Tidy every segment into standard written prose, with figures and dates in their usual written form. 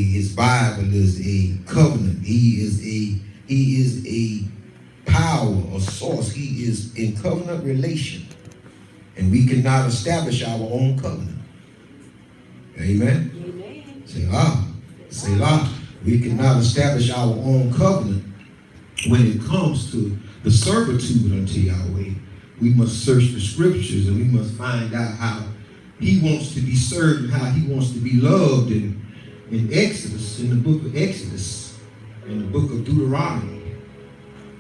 His Bible is a covenant. He is a power, a source. He is in covenant relation. And we cannot establish our own covenant. Amen? Amen. Selah. Selah. We cannot establish our own covenant when it comes to the servitude unto Yahweh. We must search the scriptures and we must find out how he wants to be served and how he wants to be loved. In Exodus, in the book of Exodus, in the book of Deuteronomy,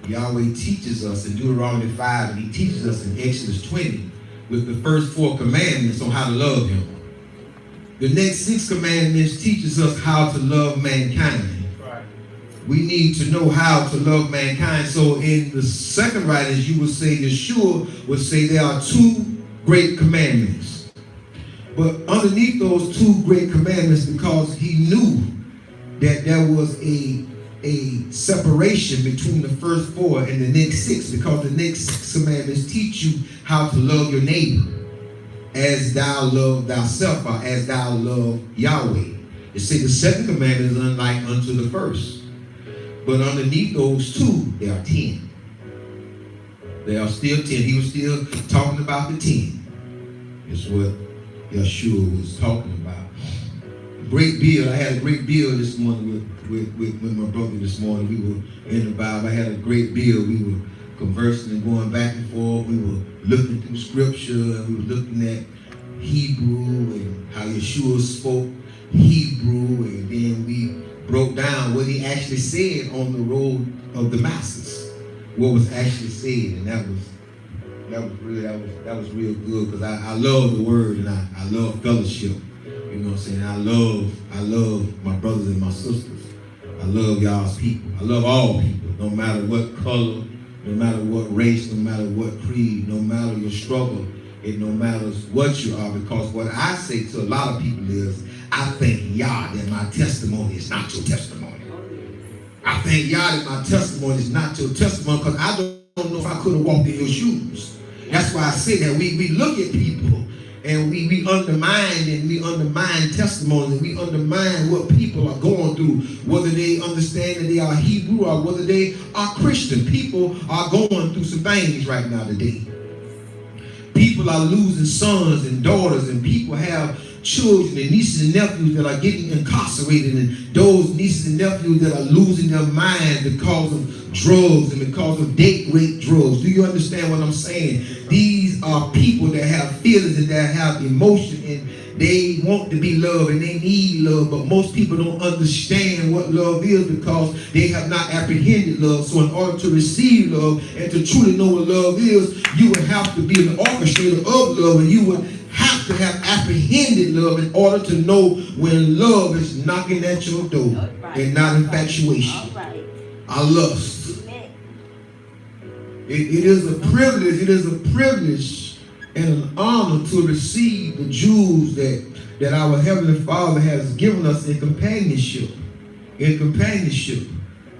Yahweh teaches us in Deuteronomy 5, and he teaches us in Exodus 20 with the first 4 commandments on how to love him. The next 6 commandments teaches us how to love mankind. We need to know how to love mankind. So in the second writings, you would say, Yeshua would say there are 2 great commandments. But underneath those 2 great commandments, because he knew that there was a separation between the first 4 and the next 6, because the next 6 commandments teach you how to love your neighbor as thou love thyself, or as thou love Yahweh. You see, the second commandment is unlike unto the first. But underneath those 2, there are 10. There are still 10. He was still talking about the 10. It's what Yeshua was talking about. Great bill. I had a great bill this morning with my brother this morning. We were in the Bible. I had a great bill. We were conversing and going back and forth. We were looking through scripture, and we were looking at Hebrew and how Yeshua spoke Hebrew, and then we broke down what he actually said on the road of Damascus. What was actually said, and that was real good, because I love the word, and I love fellowship. You know what I'm saying? I love my brothers and my sisters. I love y'all's people. I love all people, no matter what color, no matter what race, no matter what creed, no matter your struggle, it no matter what you are, because what I say to a lot of people is, I thank Yah that my testimony is not your testimony. I thank Yah that my testimony is not your testimony, because I don't know if I could have walked in your shoes. That's why I say that we look at people and we undermine testimonies, and we undermine what people are going through, whether they understand that they are Hebrew or whether they are Christian. People are going through some things right now today. People are losing sons and daughters, and people have children and nieces and nephews that are getting incarcerated, and those nieces and nephews that are losing their mind because of drugs and because of date rape drugs. Do you understand what I'm saying? These are people that have feelings and that have emotion, and they want to be loved and they need love, but most people don't understand what love is because they have not apprehended love. So in order to receive love and to truly know what love is, you would have to be an orchestrator of love, and you would have to have apprehended love in order to know when love is knocking at your door, and not infatuation or lust. It is a privilege. It is a privilege and an honor to receive the jewels that our Heavenly Father has given us in companionship. In companionship.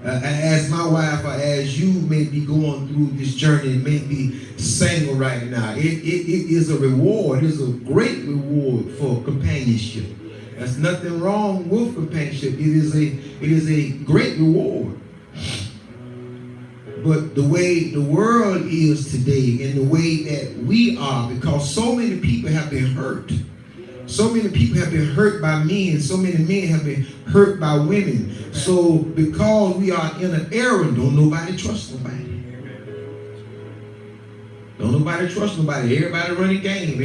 As my wife, or as you may be going through this journey, may be single right now, it is a reward. It is a great reward for companionship. There's nothing wrong with companionship. It is a great reward. But the way the world is today, and the way that we are, because so many people have been hurt. So many people have been hurt by men. So many men have been hurt by women. So because we are in an era, don't nobody trust nobody. Don't nobody trust nobody. Everybody running game.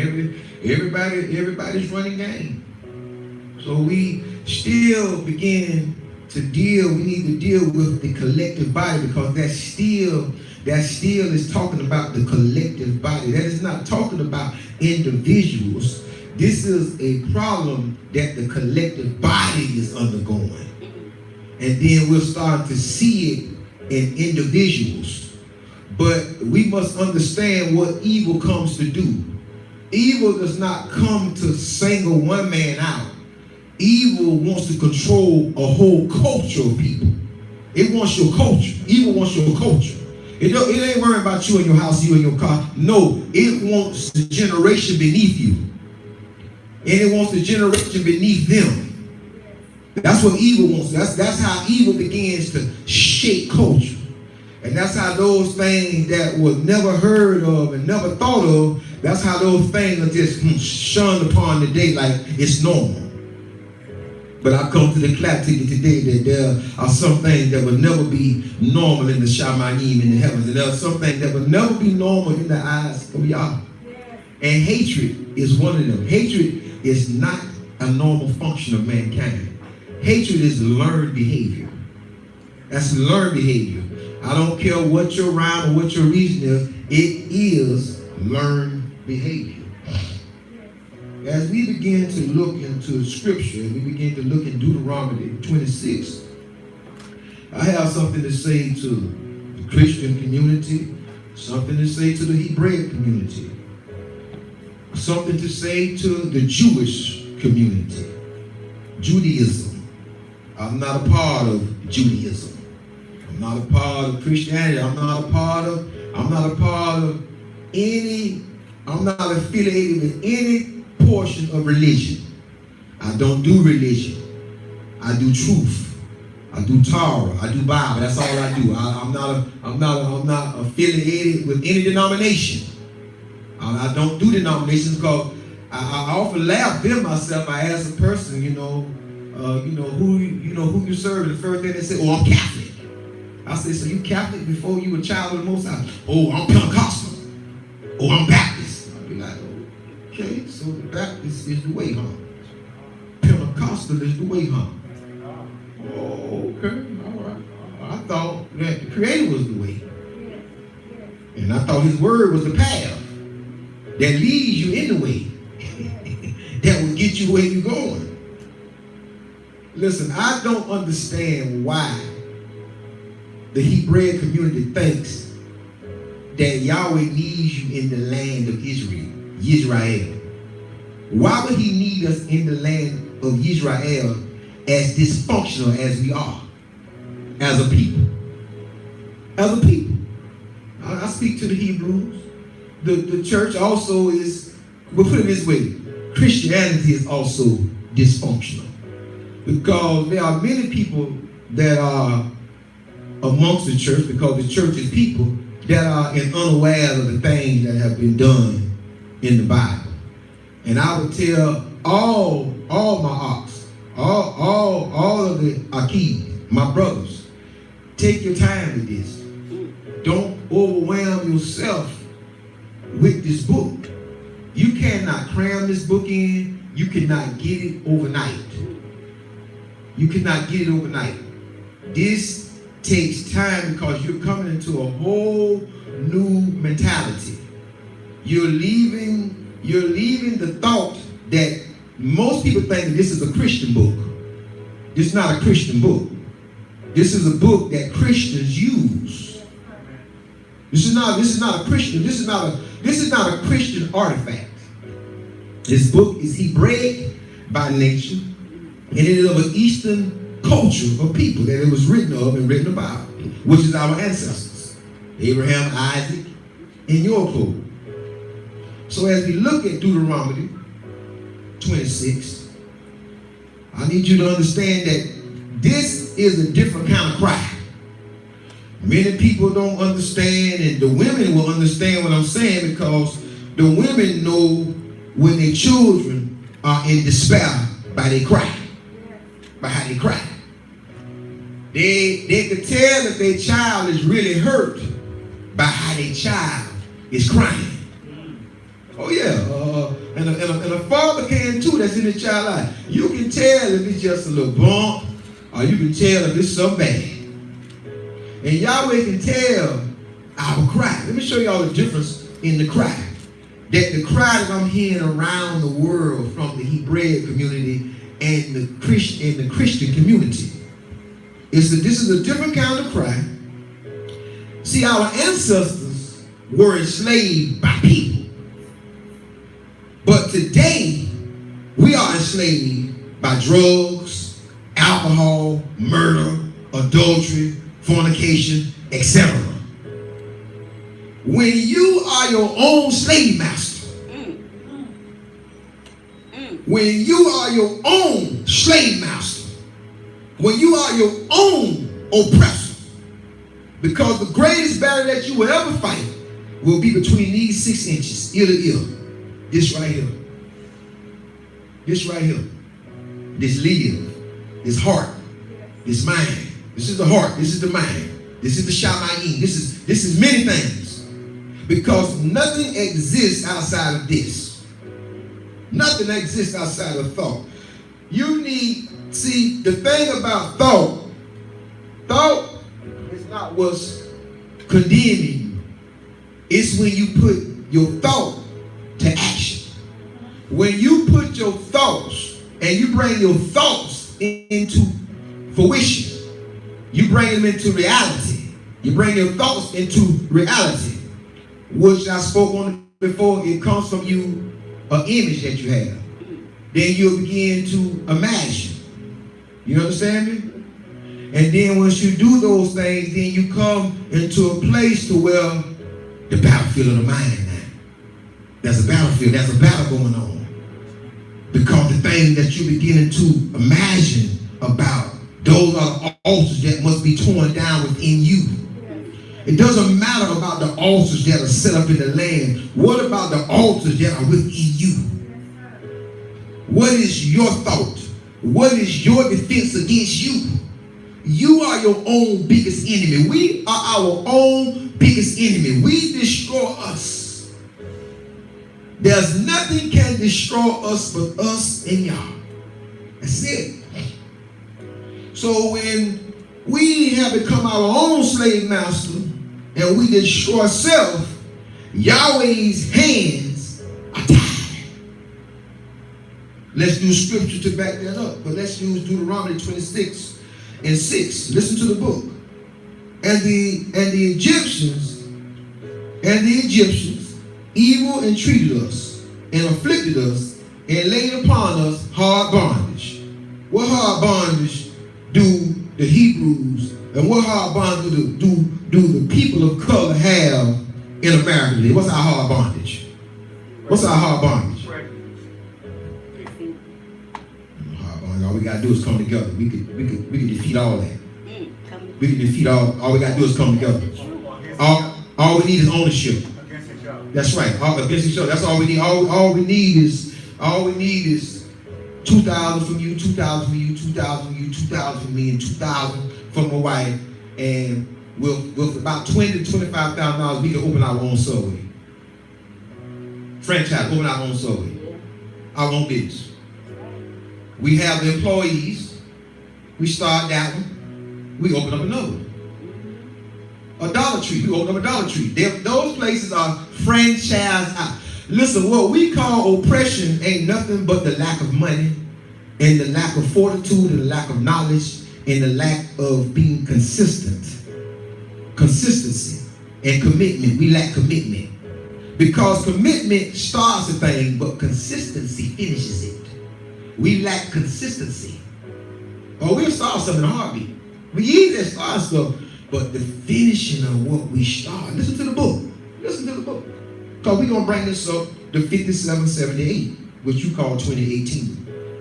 Everybody's running game. So we still begin to deal. We need to deal with the collective body, because that still is talking about the collective body. That is not talking about individuals. This is a problem that the collective body is undergoing. And then we're starting to see it in individuals. But we must understand what evil comes to do. Evil does not come to single one man out. Evil wants to control a whole culture of people. It wants your culture. Evil wants your culture. It ain't worrying about you and your house, you and your car. No, it wants the generation beneath you. And it wants the generation beneath them. That's what evil wants. That's how evil begins to shape culture. And that's how those things that were never heard of and never thought of, that's how those things are just shunned upon today like it's normal. But I come to declare to you today that there are some things that will never be normal in the Shamanim in the heavens. And there are some things that will never be normal in the eyes of Yah. And hatred is one of them. Hatred is not a normal function of mankind. Hatred is learned behavior. That's learned behavior. I don't care what your rhyme or what your reason is, it is learned behavior. As we begin to look into scripture, we begin to look in Deuteronomy 26, I have something to say to the Christian community, something to say to the Hebraic community, something to say to the Jewish community. Judaism. I'm not a part of Judaism. I'm not a part of Christianity. I'm not a part of any, I'm not affiliated with any portion of religion. I don't do religion. I do truth. I do Torah. I do Bible. That's all I do. I'm not affiliated with any denomination. I don't do denominations because I often laugh with myself. I ask a person, who you serve. The first thing they say, "Oh, I'm Catholic." I say, "So you Catholic before you were a child of the Most High?" "Oh, I'm Pentecostal." "Oh, I'm Baptist." I'll be like, "Okay, so the Baptist is the way, huh? Pentecostal is the way, huh?" "Oh, okay, all right. I thought that the Creator was the way, and I thought His Word was the path that leads you in the way that will get you where you're going." Listen, I don't understand why the Hebraic community thinks that Yahweh needs you in the land of Israel. Why would He need us in the land of Israel as dysfunctional as we are, as a people? As a people. I speak to the Hebrews. The church also is, we'll put it this way, Christianity is also dysfunctional. Because there are many people that are amongst the church, because the church is people that are unaware of the things that have been done in the Bible. And I would tell all my ox, all of the Akid, my brothers, take your time with this. Don't overwhelm yourself with this book. You cannot cram this book in. You cannot get it overnight. You cannot get it overnight. This takes time because you're coming into a whole new mentality. You're leaving the thought that most people think that this is a Christian book. This is not a Christian book. This is a book that Christians use. This is not a Christian. This is not a Christian artifact. This book is Hebraic by nature, and it is of an Eastern culture of people that it was written of and written about, which is our ancestors, Abraham, Isaac, and Jacob. So as we look at Deuteronomy 26, I need you to understand that this is a different kind of cry. Many people don't understand, and the women will understand what I'm saying, because the women know when their children are in despair by their cry, by how they cry. They can tell if their child is really hurt by how their child is crying. Oh yeah, and a father can too. That's in the child's life. You can tell if it's just a little bump, or you can tell if it's something bad. And Yahweh can tell our cry. Let me show y'all the difference in the cry. That the cry that I'm hearing around the world from the Hebraic community and the Christian community. This is a different kind of cry. See, our ancestors were enslaved by people. But today, we are enslaved by drugs, alcohol, murder, adultery, fornication, etc. When you are your own slave master, when you are your own slave master, when you are your own oppressor. Because the greatest battle that you will ever fight will be between these 6 inches, ear to ear. This right here. This right here. This live. This heart. This mind. This is the heart. This is the mind. This is the shamayim. This is many things. Because nothing exists outside of this. Nothing exists outside of thought. You need, see, the thing about thought is not what's condemning you. It's when you put your thought to action. When you put your thoughts and you bring your thoughts into fruition, you bring them into reality. You bring your thoughts into reality, which I spoke on before. It comes from you, an image that you have. Then you'll begin to imagine. You understand me? And then once you do those things, then you come into a place to where the battlefield of the mind now. There's a battlefield, there's a battle going on. Because the thing that you're beginning to imagine about, those are the altars that must be torn down within you. It doesn't matter about the altars that are set up in the land. What about the altars that are within you? What is your thought? What is your defense against you? You are your own biggest enemy. We are our own biggest enemy. We destroy us. There's nothing can destroy us but us and y'all. That's it. So when we have become our own slave master and we destroy self, Yahweh's hands are tied. Let's use scripture to back that up. But let's use Deuteronomy 26:6. Listen to the book. And the Egyptians evil entreated us and afflicted us and laid upon us hard bondage. What hard bondage do the Hebrews and what hard bondage do the people of color have in America today? What's our hard bondage? What's our hard bondage? Hard bondage. All we gotta do is come together. We could defeat all that. We can defeat all we gotta do is come together. All we need is ownership. That's right. All against each other. That's all we need. All we need is 2,000 from you, 2,000 from you, 2,000 from you, 2,000 from me, and 2,000 from my wife. And with about $20,000 to $25,000, we can open our own subway. Franchise, open our own subway. Our own business. We have the employees. We start that one. We open up another one. A Dollar Tree. We open up a Dollar Tree. Those places are franchised out. Listen, what we call oppression ain't nothing but the lack of money and the lack of fortitude and the lack of knowledge and the lack of being consistent. Consistency and commitment. We lack commitment. Because commitment starts a thing, but consistency finishes it. We lack consistency. Or we'll start something in a heartbeat. We easily start stuff, but the finishing of what we start. Listen to the book. Listen to the book. Because we're going to bring this up to 5778, which you call 2018.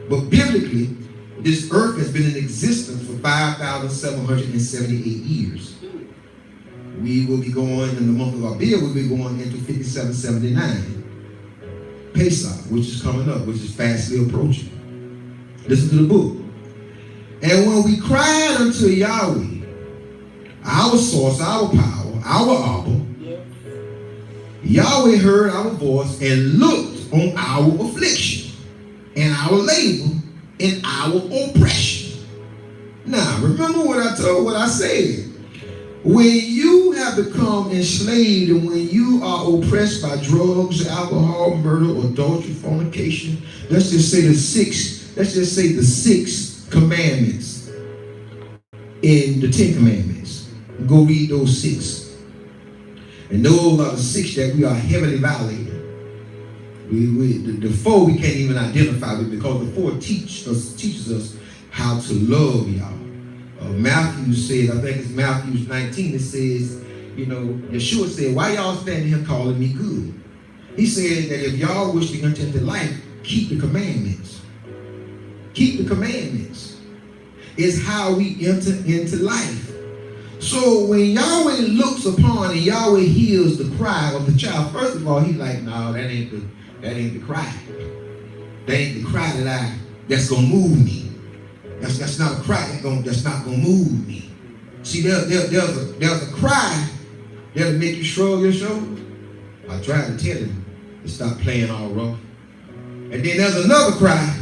But biblically, this earth has been in existence for 5,778 years. We will be going, in the month of Abib, we'll be going into 5779. Pesach, which is coming up, which is fastly approaching. Listen to the book. And when we cried unto Yahweh, our source, our power, our Abba, Yahweh heard our voice and looked on our affliction and our labor and our oppression. Now, remember what I said. When you have become enslaved and when you are oppressed by drugs, alcohol, murder, adultery, fornication, let's just say the six commandments in the 10 commandments. Go read those 6. And those are the 6 that we are heavily violating. The 4 we can't even identify with because the 4 teaches us how to love y'all. Matthew said, I think it's Matthew 19, it says, Yeshua said, why y'all standing here calling me good? He said that if y'all wish to enter into life, keep the commandments. Keep the commandments. is how we enter into life. So when Yahweh looks upon and Yahweh hears the cry of the child, first of all, he's like, no, that ain't the cry. That ain't the cry that's gonna move me. That's not a cry that's not gonna move me. See, there's a cry that'll make you shrug your shoulders. I tried to tell him to stop playing all rough. And then there's another cry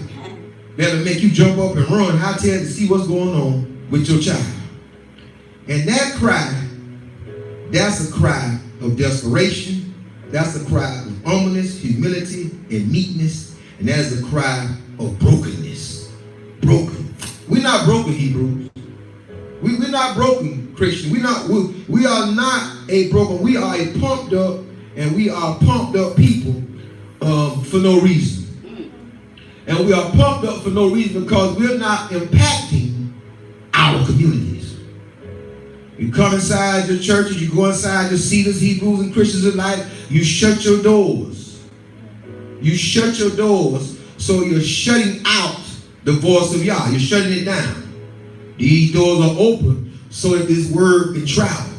that'll make you jump up and run out there to see what's going on with your child. And that cry, that's a cry of desperation. That's a cry of humbleness, humility, and meekness. And that is a cry of brokenness. Broken. We're not broken Hebrews. We're not broken Christians. We are not a broken. We are a pumped up, and we are pumped up people for no reason. And we are pumped up for no reason because we're not impacting our communities. You come inside your churches, you go inside your cedars, Hebrews and Christians alike, you shut your doors. You shut your doors, so you're shutting out the voice of Yah. You're shutting it down. These doors are open so that this word can travel.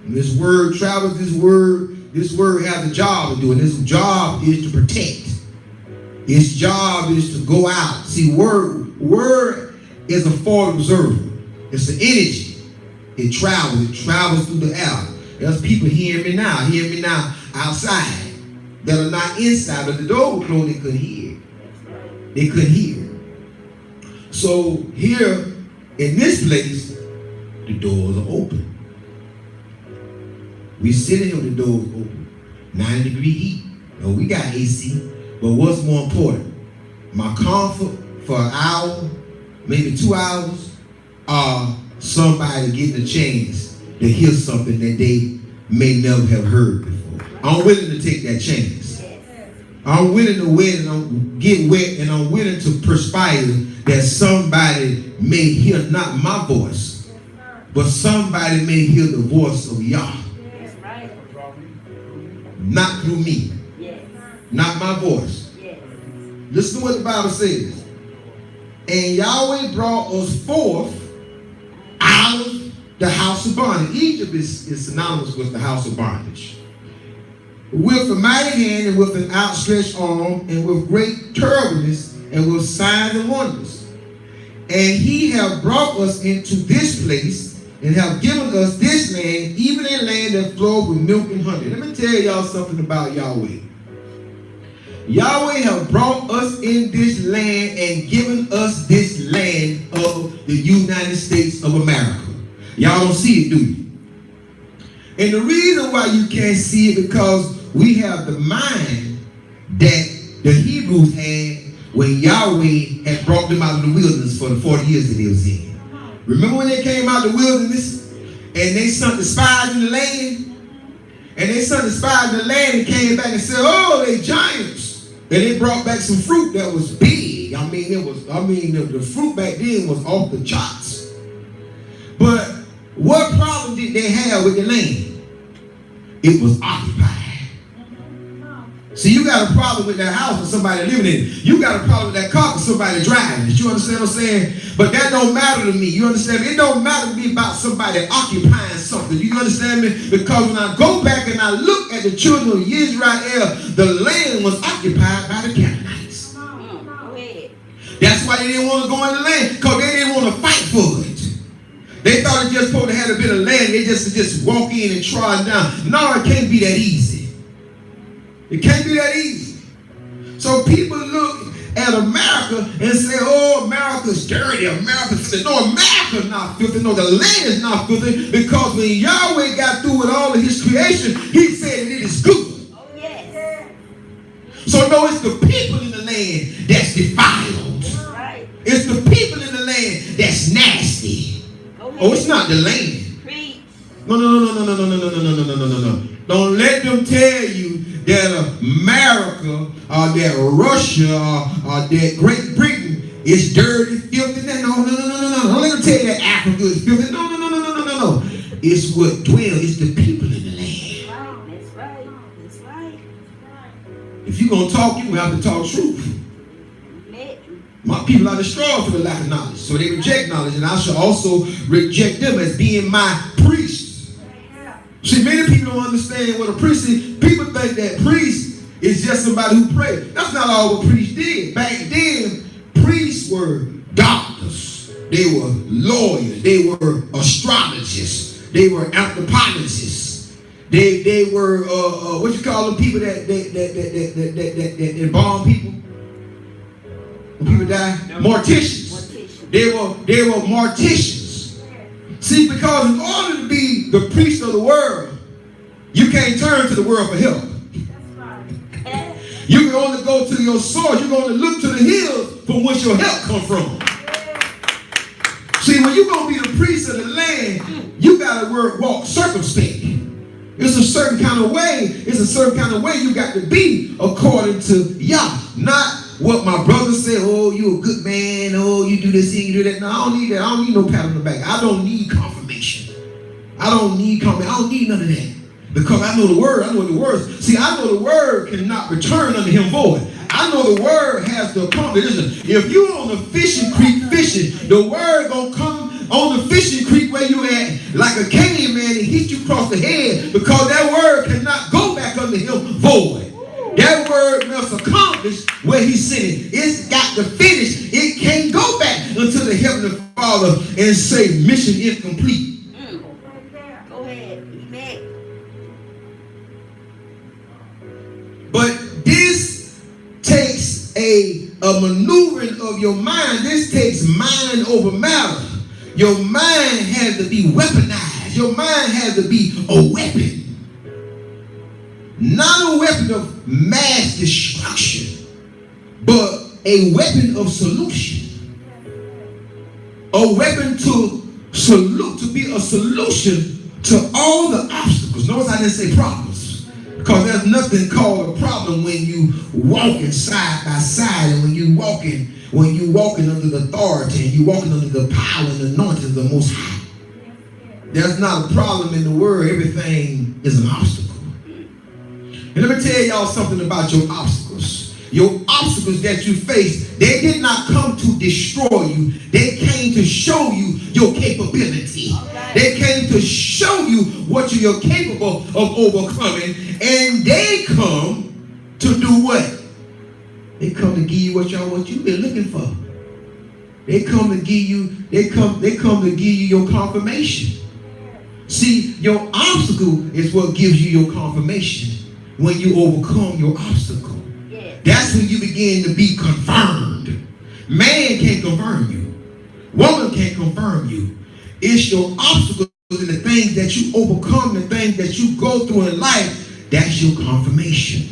And this word travels, this word has a job to do, and this job is to protect. Its job is to go out. See, word is a forward observer. It's an energy. It travels through the air. There's people hearing me now outside that are not inside, but the door was closed, they couldn't hear. They couldn't hear. So here in this place, the doors are open. We sitting here with the doors open. 90-degree heat. No, we got AC. But what's more important? My comfort for an hour, maybe 2 hours, or somebody getting a chance to hear something that they may never have heard before. I'm willing to take that chance. I'm willing to wet and get wet, and I'm willing to perspire that somebody may hear not my voice, but somebody may hear the voice of Yah. Not through me. Not my voice. Listen to what the Bible says. And Yahweh brought us forth out of the house of bondage. Egypt is synonymous with the house of bondage. With a mighty hand and with an outstretched arm and with great terribleness and with signs and wonders. And he have brought us into this place and have given us this land, even a land that flows with milk and honey. Let me tell y'all something about Yahweh. Yahweh have brought us in this land and given us this land of the United States of America. Y'all don't see it, do you? And the reason why you can't see it because we have the mind that the Hebrews had when Yahweh had brought them out of the wilderness for the 40 years that they was in. Remember when they came out of the wilderness and they sent the spies in the land? And they sent the spies in the land and came back and said, oh, they giants. And they brought back some fruit that was big. The fruit back then was off the charts. But what problem did they have with the land? It was occupied. See, you got a problem with that house with somebody living in it. You got a problem with that car with somebody driving it. You understand what I'm saying? But that don't matter to me. You understand me? It don't matter to me about somebody occupying something. You understand me? Because when I go back and I look at the children of Israel, the land was occupied by the Canaanites. That's why they didn't want to go in the land, because they didn't want to fight for it. They thought it just supposed to have a bit of land. They just walk in and trod down. No, it can't be that easy. It can't be that easy. So people look at America and say, oh, America's dirty. America's filthy. No, America's not filthy. No, the land is not filthy, because when Yahweh got through with all of his creation, he said it is good. Oh, yes. So no, it's the people in the land that's defiled. Right. It's the people in the land that's nasty. Oh, it's not the land. No. Don't let them tell you that America or that Russia or that Great Britain is dirty, filthy. No. Don't let them tell you that Africa is filthy. No. It's what dwells. It's the people in the land. That's right. If you're going to talk, you have to talk truth. My People are destroyed for the lack of knowledge. So they reject knowledge, and I shall also reject them as being my priests. See, many people don't understand what a priest is. People think that priest is just somebody who prays. That's not all what priests did. Back then, priests were doctors. They were lawyers. They were astrologists. They were anthropologists. They were what you call them, people that embalm people when people die? Morticians. They were morticians. See, because in order to be the priest of the world, you can't turn to the world for help. You can only go to your source. You're going to look to the hills from which your help comes from. See, when you're going to be the priest of the land, you got to walk circumspect. It's a certain kind of way. It's a certain kind of way you got to be according to Yah. Not what my brother said, oh, you a good man, oh, you do this and you do that. No, I don't need that. I don't need no pat on the back. I don't need confirmation. I don't need confirmation. I don't need none of that. Because I know the word. I know the words. See, I know the word cannot return unto him void. I know the word has to accomplish. Listen, if you're on the fishing creek fishing, the word gonna come on the fishing creek where you at like a caveman and hit you across the head, because that word cannot go back unto him void. That word must accomplish where he sent it. It's got to finish. It can't go back unto the heavenly Father and say mission incomplete. Go ahead. Amen. But this takes a maneuvering of your mind. This takes mind over matter. Your mind has to be weaponized. Your mind has to be a weapon. Not a weapon of mass destruction, but a weapon of solution. A weapon to be a solution to all the obstacles. Notice I didn't say problems, because there's nothing called a problem when you walking side by side, and when you walking under the authority, and you walking under the power and anointing of the Most High. There's not a problem in the world. Everything is an obstacle. And let me tell y'all something about your obstacles. Your obstacles that you face, they did not come to destroy you. They came to show you your capability. They came to show you what you're capable of overcoming. And they come to do what? They come to give you what you've been looking for. They come to give you your confirmation. See, your obstacle is what gives you your confirmation. When you overcome your obstacle, that's when you begin to be confirmed. Man can't confirm you. Woman can't confirm you. It's your obstacles and the things that you overcome, the things that you go through in life, that's your confirmation.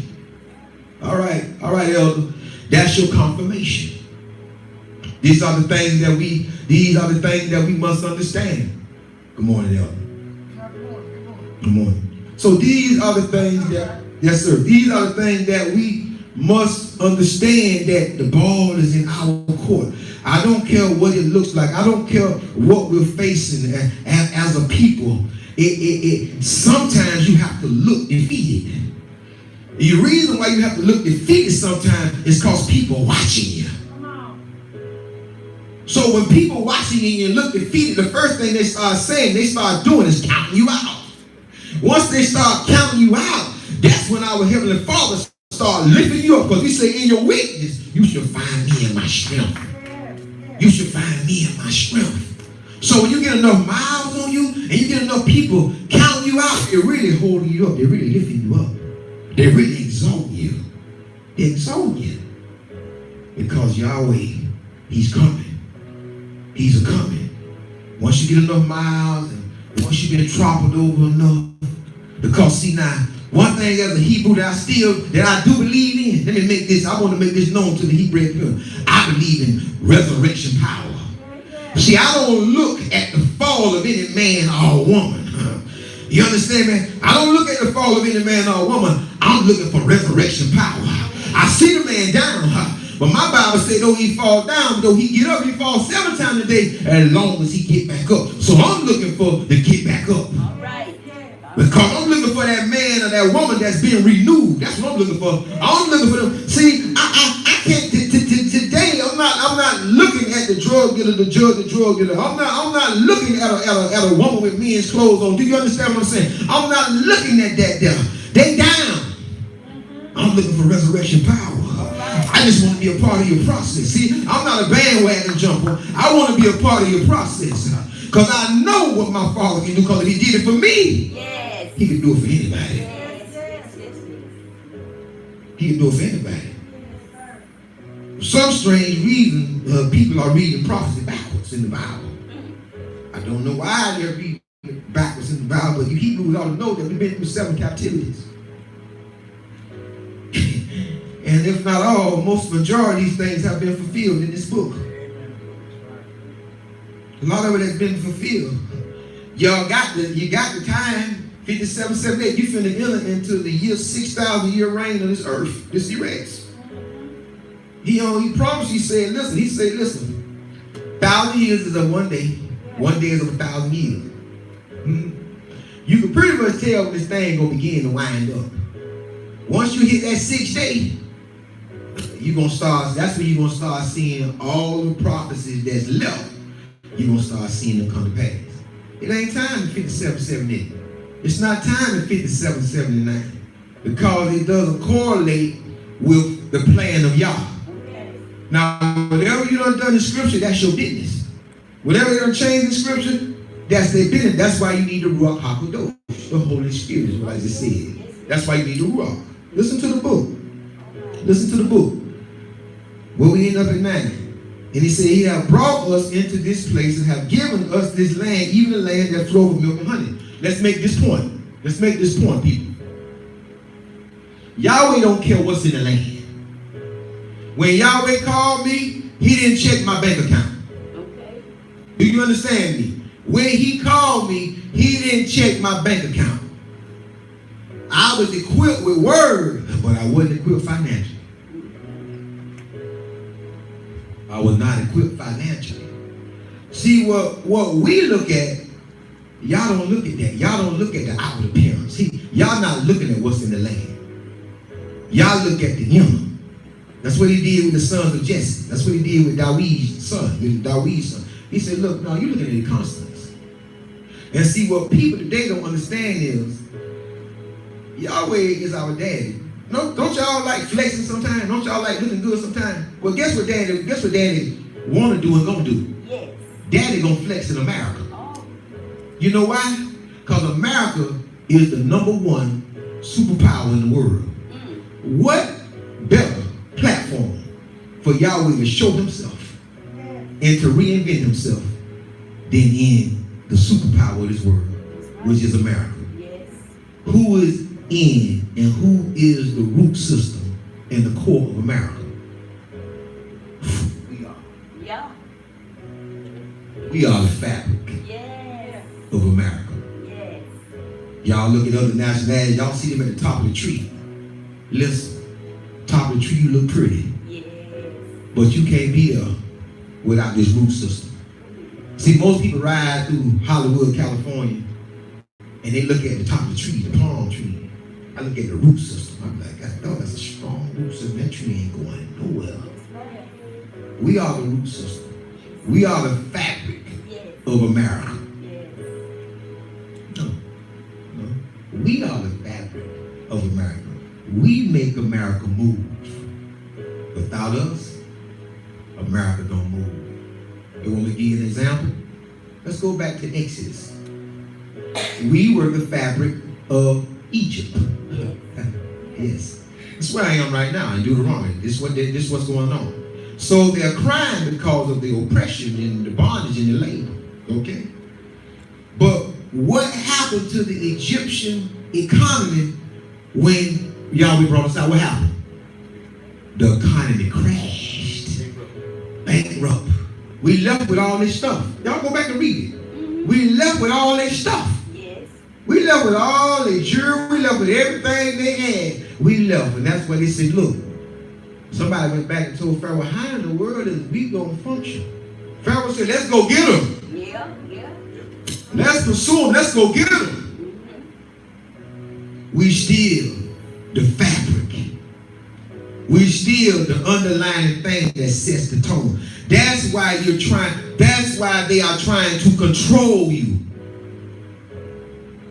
All right, elder. That's your confirmation. These are the things that we must understand. Good morning, elder. Good morning. So these are the things that, yes, sir. These are the things that we must understand, that the ball is in our court. I don't care what it looks like. I don't care what we're facing as a people. Sometimes you have to look defeated. The reason why you have to look defeated sometimes is because people are watching you. So when people watching you and look defeated, the first thing they start saying, they start doing is counting you out. Once they start counting you out, that's when our Heavenly Father start lifting you up, because he say, in your weakness, you should find me in my strength. You should find me in my strength. So when you get enough miles on you and you get enough people counting you out, they're really holding you up. They're really lifting you up. They really exalt you. They exalt you. Because Yahweh, he's coming. He's a coming. Once you get enough miles and once you've been trampled over enough. Because see now, one thing as a Hebrew that I do believe in, let me make this, I want to make this known to the Hebrew people. I believe in resurrection power. See, I don't look at the fall of any man or woman. You understand, man? I don't look at the fall of any man or woman. I'm looking for resurrection power. I see the man down, but my Bible said, though he fall down, though he get up, he falls 7 times a day, as long as he get back up. So I'm looking for to get back up. All right. Because I'm looking for that man or that woman that's being renewed. That's what I'm looking for. I'm looking for them. See, I can't today. I'm not drug dealer to judge the drug dealer. I'm not looking at a woman with men's clothes on. Do you understand what I'm saying? I'm not looking at that there. They down. I'm looking for resurrection power. I just want to be a part of your process. See, I'm not a bandwagon jumper. I want to be a part of your process. Because I know what my Father can do, because if he did it for me, yes, he can do it for anybody. Yes. He can do it for anybody. For some strange reason, people are reading prophecy backwards in the Bible. I don't know why they're reading it backwards in the Bible, but you Hebrews ought to know that we've been through 7 captivities. And if not all, most majority of these things have been fulfilled in this book. A lot of it has been fulfilled. You got the time, 5778. You finna enter into the year 6,000 year reign of this earth, this erect. He promised, he said, listen, 1,000 years is a one day. One day is of 1,000 years. You can pretty much tell when this thing gonna begin to wind up. Once you hit that 6th day, that's when you're gonna start seeing all the prophecies that's left. You're gonna start seeing them come to pass. It ain't time in 5778. It's not time in 5779, because it doesn't correlate with the plan of Yah. Now, whatever you done in scripture, that's your business. Whatever you done changed in scripture, that's their business. That's why you need the Ruach HaKodesh, the Holy Spirit, is what I just said. That's why you need the Ruach. Listen to the book. Listen to the book. Where we end up at 9. And he said, he have brought us into this place and have given us this land, even the land that flows with milk and honey. Let's make this point. Let's make this point, people. Yahweh don't care what's in the land. When Yahweh called me, he didn't check my bank account. Okay. Do you understand me? When he called me, he didn't check my bank account. I was equipped with word, but I wasn't equipped financially. I was not equipped financially. See, what we look at, y'all don't look at that. Y'all don't look at the outward appearance. See, y'all not looking at what's in the land. Y'all look at the inner. That's what he did with the sons of Jesse. That's what he did with David's son. He said, look, no, you're looking at the constants. And see, what people today don't understand is, Yahweh is our daddy. No, don't y'all like flexing sometimes? Don't y'all like looking good sometimes? Well, guess what daddy want to do and gonna do? Yes. Daddy gonna flex in America. Oh. You know why? Because America is the #1 superpower in the world. What better platform for Yahweh to show himself and to reinvent himself than in the superpower of this world, which is America? Yes. Who is in and who is the root system and the core of America? We are. Yeah. We are the fabric, yes, of America. Yes. Y'all look at other nationalities, y'all see them at the top of the tree. Listen, top of the tree, you look pretty. Yes. But you can't be there without this root system. See, most people ride through Hollywood, California, and they look at the top of the tree, the palm tree. I look at the root system. I'm like, oh, that's a strong root system. That tree ain't going nowhere. We are the root system. We are the fabric, yes, of America. Yes. No. We are the fabric of America. We make America move. Without us, America don't move. You want me to give you an example? Let's go back to Exodus. We were the fabric of Egypt. Yes. That's where I am right now in Deuteronomy. This is what's going on. So they're crying because of the oppression and the bondage and the labor. Okay? But what happened to the Egyptian economy when Yahweh brought us out? What happened? The economy crashed. Bankrupt. We left with all this stuff. Y'all go back and read it. We left with all this stuff. We left with all the jewelry, we left with everything they had. We left, and that's why they said, look, somebody went back and told Pharaoh, how in the world is we going to function? Pharaoh said, let's go get them. Yeah. Let's pursue them, let's go get them. We still the fabric. We still give the underlying thing that sets the tone. That's why that's why they are trying to control you.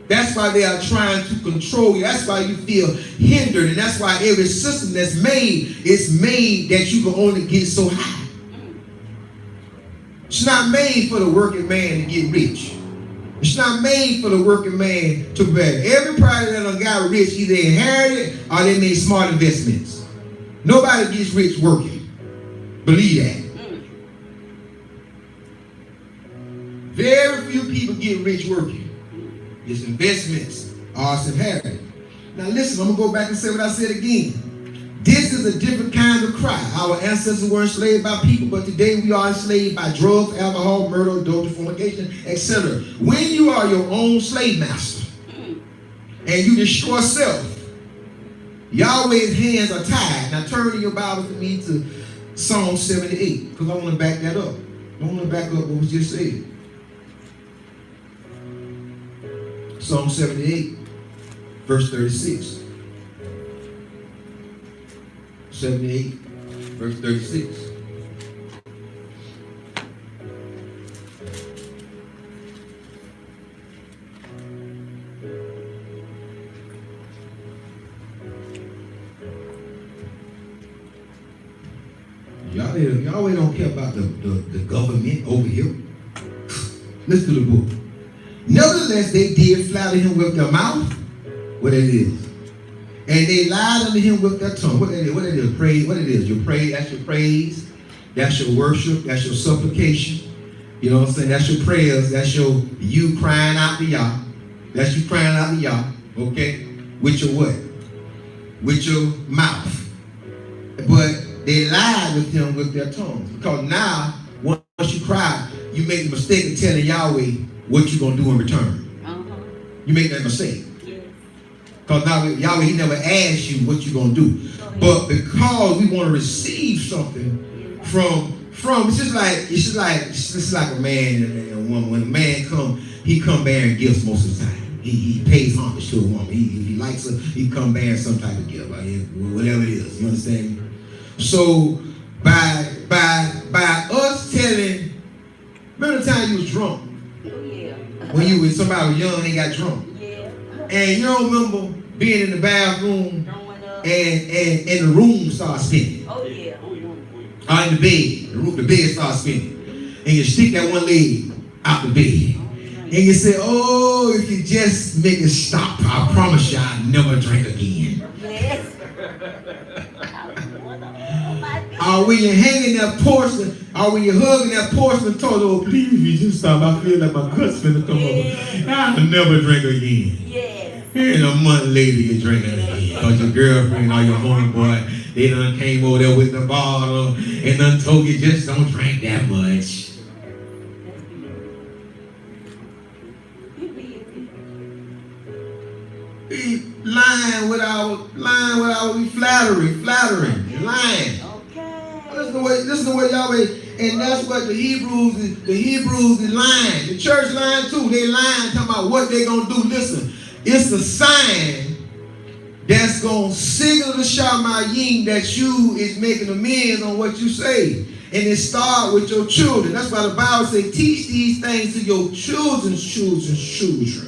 That's why they are trying to control you. That's why you feel hindered. And that's why every system that's made is made that you can only get so high. It's not made for the working man to get rich. It's not made for the working man to be better. Everybody that done got rich either inherited or they made smart investments. Nobody gets rich working. Believe that. Very few people get rich working. It's investments or it's inherited. Now listen, I'm going to go back and say what I said again. This is a different kind of cry. Our ancestors were enslaved by people, but today we are enslaved by drugs, alcohol, murder, adultery, fornication, etc. When you are your own slave master and you destroy self, Yahweh's hands are tied. Now turn in your Bible for me to Psalm 78, because I want to back that up. I want to back up what was just said. Psalm 78, verse 36. 78, verse 36. Y'all don't care about the government over here. Listen to the book. Nevertheless, they did flatter him with their mouth. What it is. And they lied unto him with their tongue. What it is? What it is? Praise. What it is? Your praise. That's your praise. That's your worship. That's your supplication. You know what I'm saying? That's your prayers. That's you crying out to Yah. That's you crying out to Yah. Okay? With your what? With your mouth. But they lied with him with their tongues. Because now, once you cry, you make the mistake of telling Yahweh what you're going to do in return. You make that mistake. Because now Yahweh, he never asked you what you're going to do. But because we want to receive something from it's just like a man and a woman. When a man he come bearing gifts most of the time. He pays homage to a woman. If he likes her, he come bearing some type of gift, whatever it is. You understand me? So by us telling, remember the time you was drunk? When somebody was young, they got drunk. And you don't remember being in the bathroom and the room started spinning. Or in the bed. The bed started spinning. And you stick that one leg out the bed. And you say, oh, if you just make it stop, I promise you I'll never drink again. Or when you're hanging that porcelain, or when you're hugging that porcelain toilet, oh, please, if you just stop, I feel like my guts finna come over. I'll never drink again. And a month later, you're drinking again. Because your girlfriend or your homeboy, they done came over there with the bottle and done told you just don't drink that much. Lying without flattering, lying. Listen to what Yahweh, and that's what the Hebrews is lying. The church lying too. They lying, talking about what they gonna do. Listen, it's a sign that's gonna signal to Shamayim that you is making amends on what you say. And it starts with your children. That's why the Bible says, teach these things to your children's children.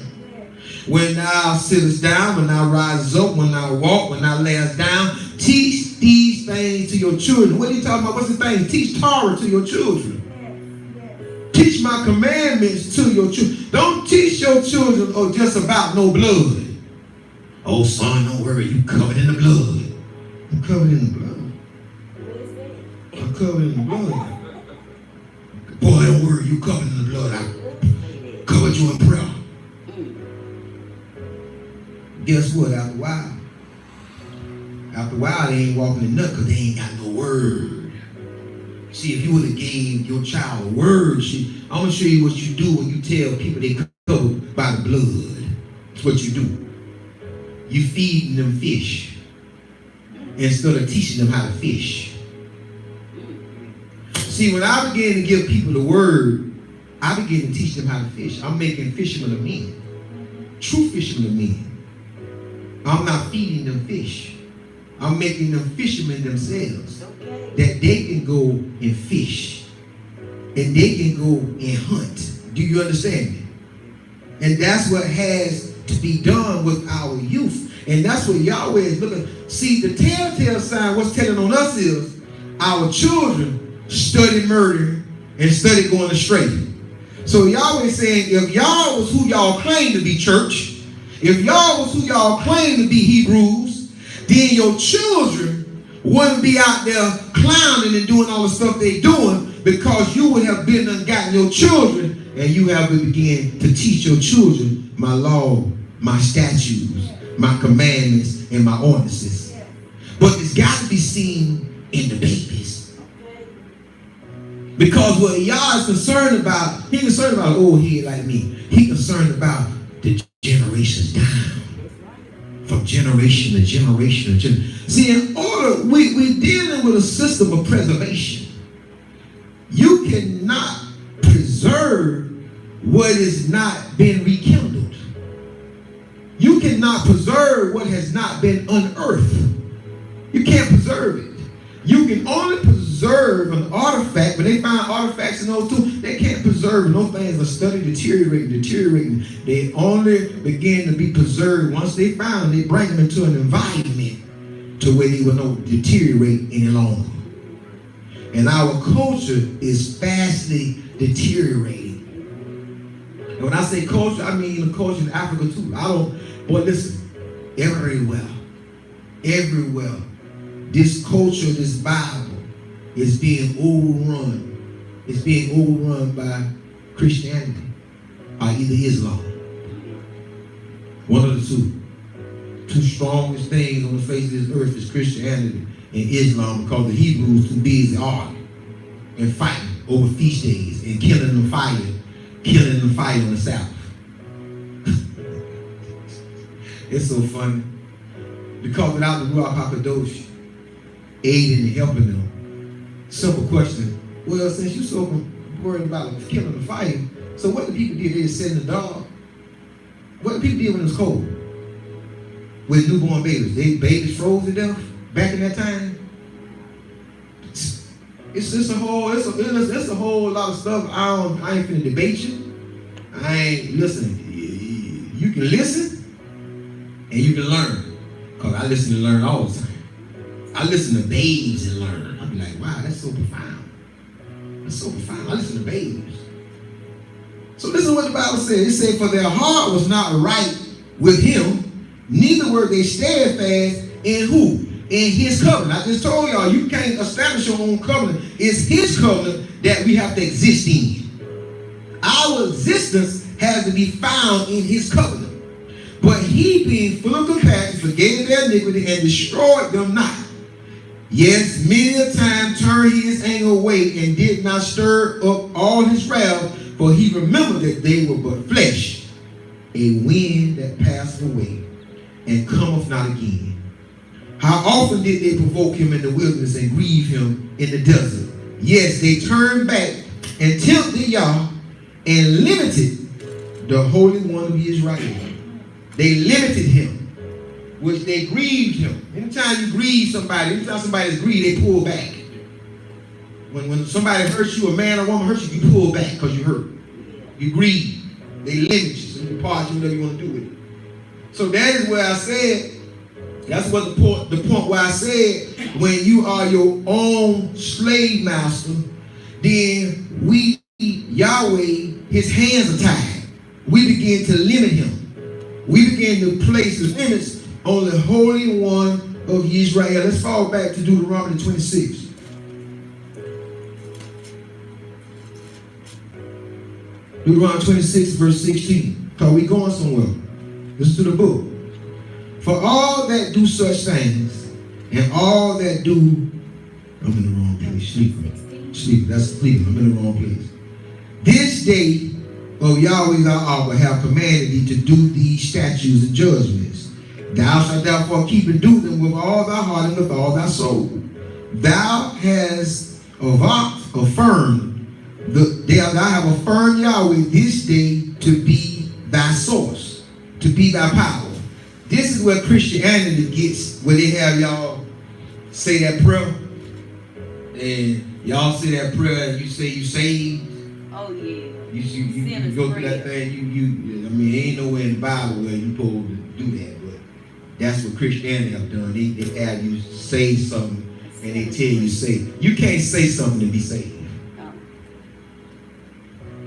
When thou sittest down, when thou risest up, when thou walk, when thou layest down, teach these things to your children. What are you talking about? What's the thing? Teach Torah to your children. Teach my commandments to your children. Don't teach your children just about no blood. Oh, son, don't worry. You covered in the blood. I'm covered in the blood. I'm covered in the blood. Boy, don't worry. You covered in the blood. I covered you in prayer. Guess what? After a while, they ain't walking in nothing because they ain't got no word. See, if you would have gave your child a word, I'm going to show you what you do when you tell people they covered by the blood. That's what you do. You feeding them fish instead of teaching them how to fish. See, when I began to give people the word, I began to teach them how to fish. I'm making fishermen of men. True fishermen of men. I'm not feeding them fish. I'm making them fishermen themselves. Okay. That they can go and fish. And they can go and hunt. Do you understand me? And that's what has to be done with our youth. And that's what Yahweh is looking. See, the telltale sign, what's telling on us is our children study murder and study going astray. So Yahweh is saying, if y'all was who y'all claim to be, church, if y'all was who y'all claim to be, Hebrews, then your children wouldn't be out there clowning and doing all the stuff they doing, because you would have been and gotten your children, and you have to begin to teach your children my law, my statutes, my commandments, and my ordinances. But it's got to be seen in the babies. Because what Yah is concerned about, he concerned about an old head like me. He concerned about the generations down. From generation to generation to generation. See, in order, we're dealing with a system of preservation. You cannot preserve what has not been rekindled. You cannot preserve what has not been unearthed. You can't preserve it. You can only preserve an artifact. When they find artifacts in those two, they can't preserve them. Those things are studied, deteriorating. They only begin to be preserved once they found them. They bring them into an environment to where they will not deteriorate any longer. And our culture is fastly deteriorating. And when I say culture, I mean the culture in Africa too. Boy, listen, everywhere, this culture, this Bible is being overrun. It's being overrun by Christianity or either Islam. One of the two. Two strongest things on the face of this earth is Christianity and Islam, because the Hebrews too busy arguing and fighting over feast days and killing the fire on the Sabbath. It's so funny. Because without the Ruach HaKadosh aiding and helping them, simple question, well, since you're so worried about killing the fire, so what the people did, they just sat in the dark. What the people did when it was cold? With newborn babies. Babies froze to death back in that time. It's just a whole lot of stuff. I ain't finna debate you. You can listen and you can learn. Because I listen and learn all the time. I listen to babes and learn. I'll be like, wow, that's so profound. That's so profound. I listen to babes. So listen to what the Bible says. It said, for their heart was not right with him, neither were they steadfast in who? In his covenant. I just told y'all, you can't establish your own covenant. It's his covenant that we have to exist in. Our existence has to be found in his covenant. But he, being full of compassion, forgave their iniquity and destroyed them not. Yes, many a time turned he his anger away and did not stir up all his wrath, for he remembered that they were but flesh, a wind that passeth away and cometh not again. How often did they provoke him in the wilderness and grieve him in the desert? Yes, they turned back and tempted Yah and limited the Holy One of Israel. They limited him, which they grieved him. Anytime you grieve somebody, anytime somebody's grieved, they pull back. When somebody hurts you, a man or woman hurts you, you pull back because you hurt. You grieve. They limit you, so you part you whatever you want to do with it. So that is where I said, that's what the point where I said, when you are your own slave master, then we, Yahweh, his hands are tied. We begin to limit him. We begin to place the limits on the Holy One of Israel. Let's fall back to Deuteronomy 26. Deuteronomy 26, verse 16. Because we're going somewhere. Listen to the book. For all that do such things, and all that do, I'm in the wrong place. Sleeping. That's sleeping. I'm in the wrong place. This day of Yahweh thy Abba have commanded thee to do these statutes and judgments. Thou shalt therefore keep and do them with all thy heart and with all thy soul. Thou hast affirmed, thou have affirmed Yahweh this day to be thy source, to be thy power. This is where Christianity gets, where they have y'all say that prayer, and y'all say that prayer, and you say you saved. Oh yeah. You go through that thing. I mean, ain't nowhere in the Bible where you supposed to do that, but that's what Christianity have done. They have you say something, and they tell you say. You can't say something to be saved.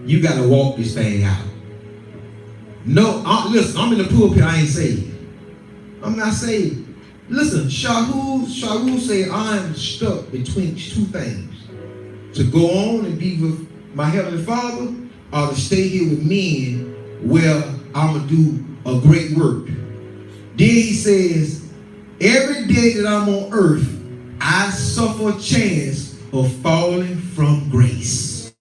You got to walk this thing out. No, listen, I'm in the pulpit, I ain't saved. I'm not saved. Listen, Shaul said, I'm stuck between two things. To go on and be with my Heavenly Father, or to stay here with men where I'm going to do a great work. Then he says, every day that I'm on earth, I suffer a chance of falling from grace.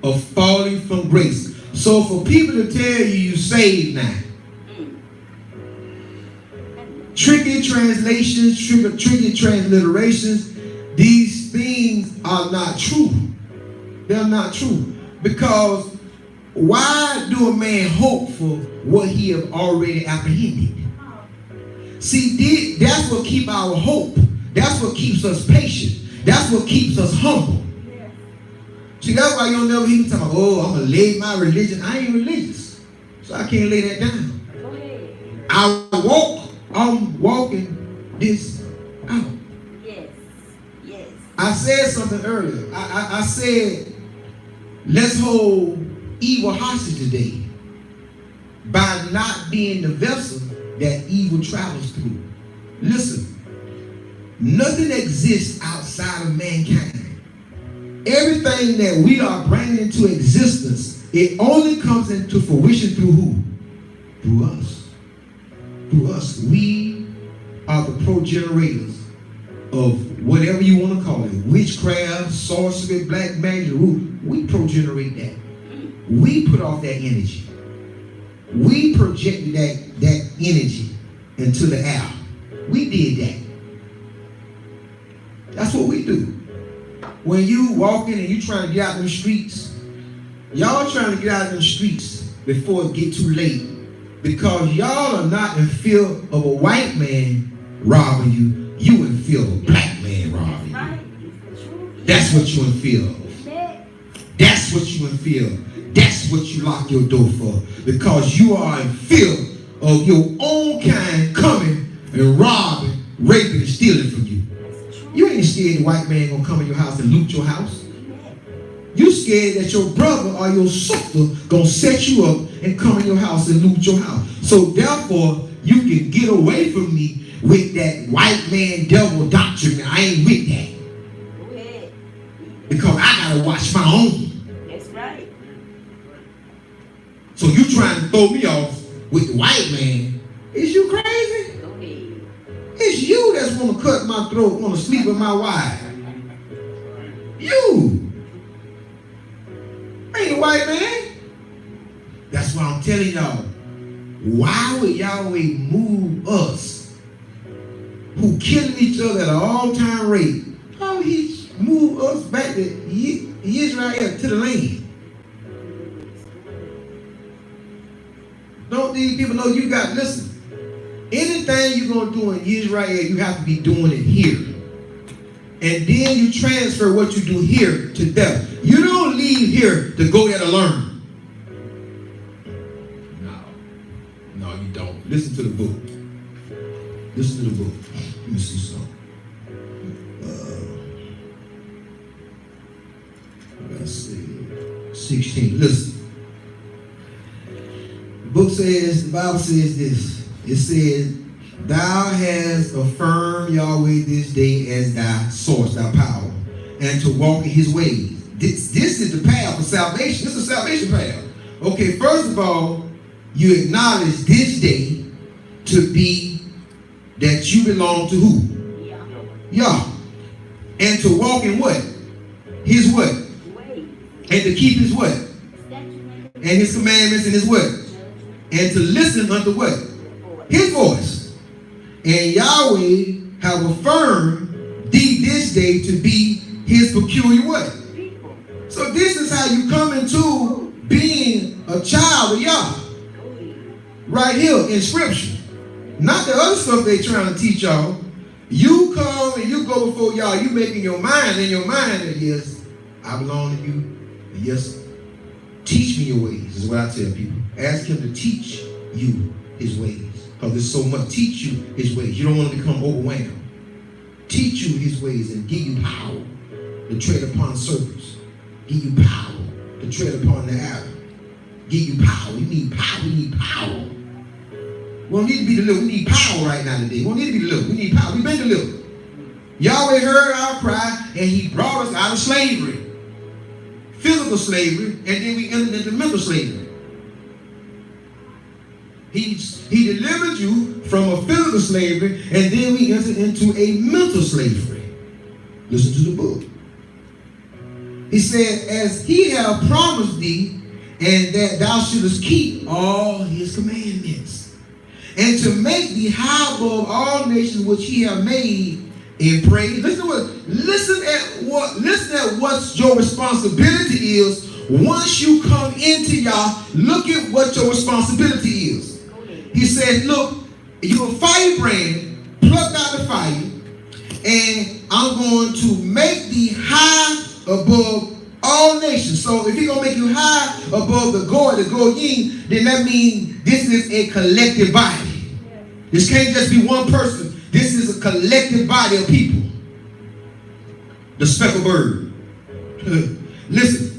Of falling from grace. So for people to tell you saved now, tricky translations, tricky transliterations, these things are not true. They're not true. Because why do a man hope for what he have already apprehended? See, that's what keeps our hope. That's what keeps us patient. That's what keeps us humble. See, that's why you'll never hear me talk about, oh, I'm going to lay my religion. I ain't religious, so I can't lay that down. I'm walking this out. Yes. I said something earlier. I said, let's hold evil hostage today by not being the vessel that evil travels through. Listen, nothing exists outside of mankind. Everything that we are bringing into existence, it only comes into fruition through who? Through us. Through us. We are the progenitors of whatever you want to call it. Witchcraft, sorcery, black magic, we progenerate that. We put off that energy. We projected that energy into the air. We did that. That's what we do. When you walking and you trying to get out in the streets, y'all trying to get out in the streets before it get too late, because y'all are not in fear of a white man robbing you. You in fear of a black man robbing you. That's what you in fear of. That's what you in fear of. That's what you lock your door for, because you are in fear of your own kind coming and robbing, raping, and stealing from you. You ain't scared the white man gonna come in your house and loot your house. You scared that your brother or your sister gonna set you up and come in your house and loot your house. So therefore, you can get away from me with that white man devil doctrine. I ain't with that. Because I gotta watch my own. That's right. So you trying to throw me off with the white man? Is you crazy? It's you that's want to cut my throat, want to sleep with my wife. You. Ain't a white man. That's why I'm telling y'all. Why would Yahweh move us who killing each other at an all-time rate? How would he move us back to Israel, to the land? Don't these people know you got, listen. Anything you're going to do in Israel, you have to be doing it here. And then you transfer what you do here to them. You don't leave here to go there to learn. No, you don't. Listen to the book. Listen to the book. Let me see something. Let's see. 16. Listen. The book says, the Bible says this. It says, thou hast affirmed Yahweh this day as thy source, thy power, and to walk in his ways. This is the path of salvation. This is a salvation path. Okay, first of all, you acknowledge this day to be that you belong to who? Yah. And to walk in what? His what? And to keep his what? And his commandments and his what? And to listen unto what? His voice. And Yahweh have affirmed thee this day to be his peculiar what? So this is how you come into being a child of Yah. Right here in scripture. Not the other stuff they trying to teach y'all. You come and you go before y'all. You making your mind in your mind that yes, I belong to you. And yes, teach me your ways is what I tell people. Ask him to teach you his ways. Because there's so much. Teach you his ways. You don't want to become overwhelmed. Teach you his ways and give you power to tread upon serpents. Give you power to tread upon the adder. Give you power. We need power. We need power. We don't need to be delivered. We need power right now today. We don't need to be delivered. We need power. We've been delivered. Yahweh heard our cry and he brought us out of slavery. Physical slavery, and then we entered into mental slavery. He delivered you from a physical slavery, and then we entered into a mental slavery. Listen to the book. He said, as he have promised thee, and that thou shouldest keep all his commandments, and to make thee high above all nations which he have made in praise. Listen at what your responsibility is. Once you come into y'all, look at what your responsibility is. He said, look, you're a firebrand, plucked out the fire, and I'm going to make thee high above all nations. So if he's going to make you high above the Goyim, then that means this is a collective body. This can't just be one person. This is a collective body of people. The speckled bird. Listen.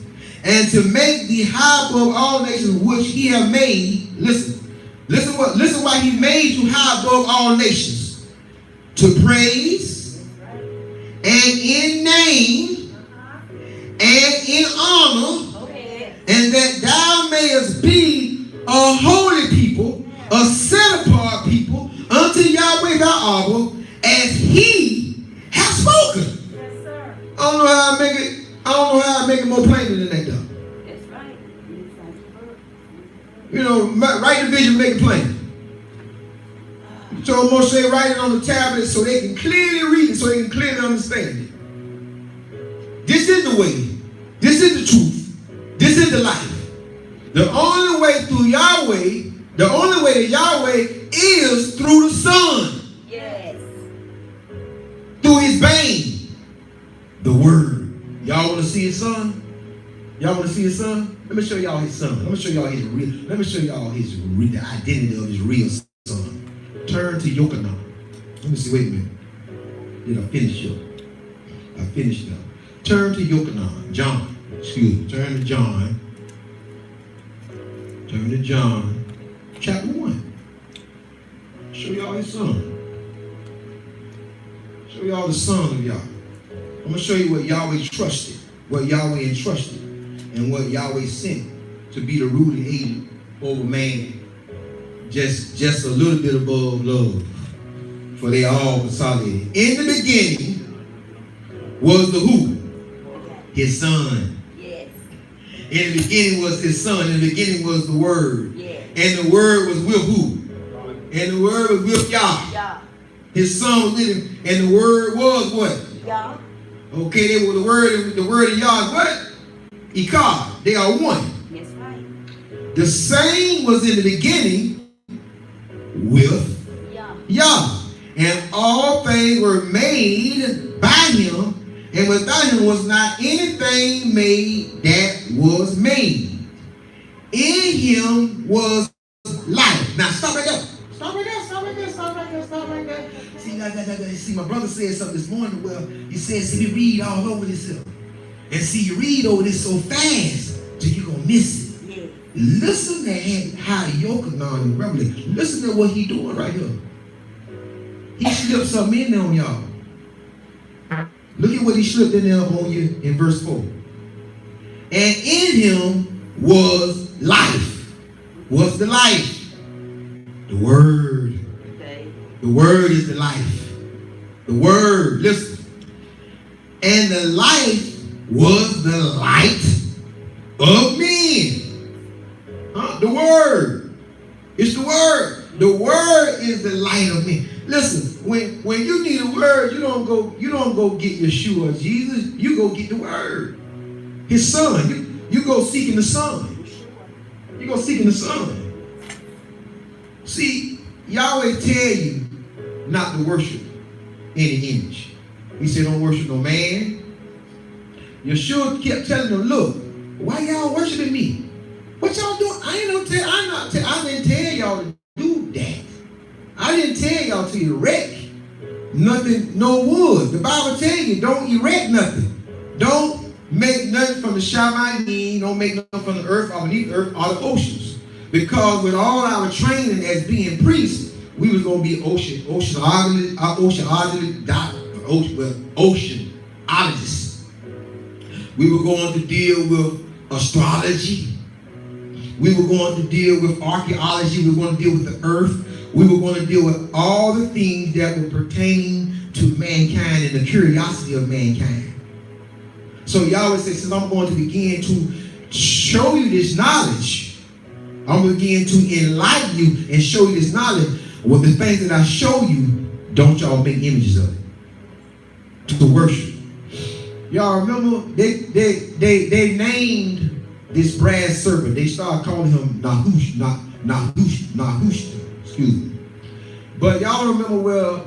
And to make thee high above all nations which he have made. Listen why he made you high above all nations. To praise, and in name, and in honor, and that thou mayest be a holy people, a set apart people, unto Yahweh thy Abba, as he has spoken. Yes, sir. I don't know how I make it more plain than that, though. That's right. You know, write the vision, make it plain. So Moshe write it on the tablet so they can clearly read it, so they can clearly understand it. This is the way. This is the truth. This is the life. The only way through Yahweh, the only way to Yahweh is through the Son. Yes. Through his vein. The Word. Y'all want to see his Son? Y'all want to see his Son? Let me show y'all his Son. Let me show y'all the identity of his real Son. Turn to Yochanan. Let me see, wait a minute. Did I finish up? I finished up. Turn to Yochanan. John. Excuse me. Turn to John. Turn to John. Chapter 1. Show y'all his Son. Show y'all the Son of Yahweh. I'm going to show you what Yahweh trusted, what Yahweh entrusted, and what Yahweh sent to be the ruling agent over man. Just a little bit above love. For they all consolidated. In the beginning was the who? His Son. Yes. In the beginning was his Son. In the beginning was the Word. Yes. And the Word was with who? And the Word was with Yah. Yah. His Son was with him. And the Word was what? Yah. Okay, they were the Word and Yah is what? Ikar. They are one. That's right. The same was in the beginning with Yah. And all things were made by him, and without him was not anything made that was made. In him was life. Now stop right there. Stop right there. Stop right there. Stop right there. Stop right there. See, my brother said something this morning. Well, he said, see, we read all over this. And see, you read over this so fast till you're going to miss it. Yes. Listen at how Yochanan and Revelation. Listen to what he doing right here. He slipped something in there on y'all. Look at what he slipped in there on you in verse 4. And in him was life. What's the life? The Word. Okay. The Word is the life. The Word, listen. And the life was the light of men. The Word. It's the Word. The Word is the light of men. Listen, when you need a word, you don't go get Yeshua or Jesus. You go get the Word. His Son. You go seeking the Son. You go seeking the Son. See, Yahweh tell you not to worship. any image. He said, don't worship no man. Yeshua kept telling them, look, why y'all worshiping me? What y'all doing? I didn't tell y'all to do that. I didn't tell y'all to erect nothing, no wood. The Bible tells you, don't erect nothing. Don't make nothing from the Shamayim. Don't make nothing from the earth, or beneath the earth, or the oceans. Because with all our training as being priests, we was going to be oceanologists. We were going to deal with astrology. We were going to deal with archaeology. We were going to deal with the earth. We were going to deal with all the things that were pertaining to mankind and the curiosity of mankind. So Yahweh says, since I'm going to begin to show you this knowledge, I'm going to begin to enlighten you and show you this knowledge. Well, the things that I show you, don't y'all make images of it to worship. Y'all remember they named this brass serpent. They started calling him Nahush. Excuse me. But y'all remember where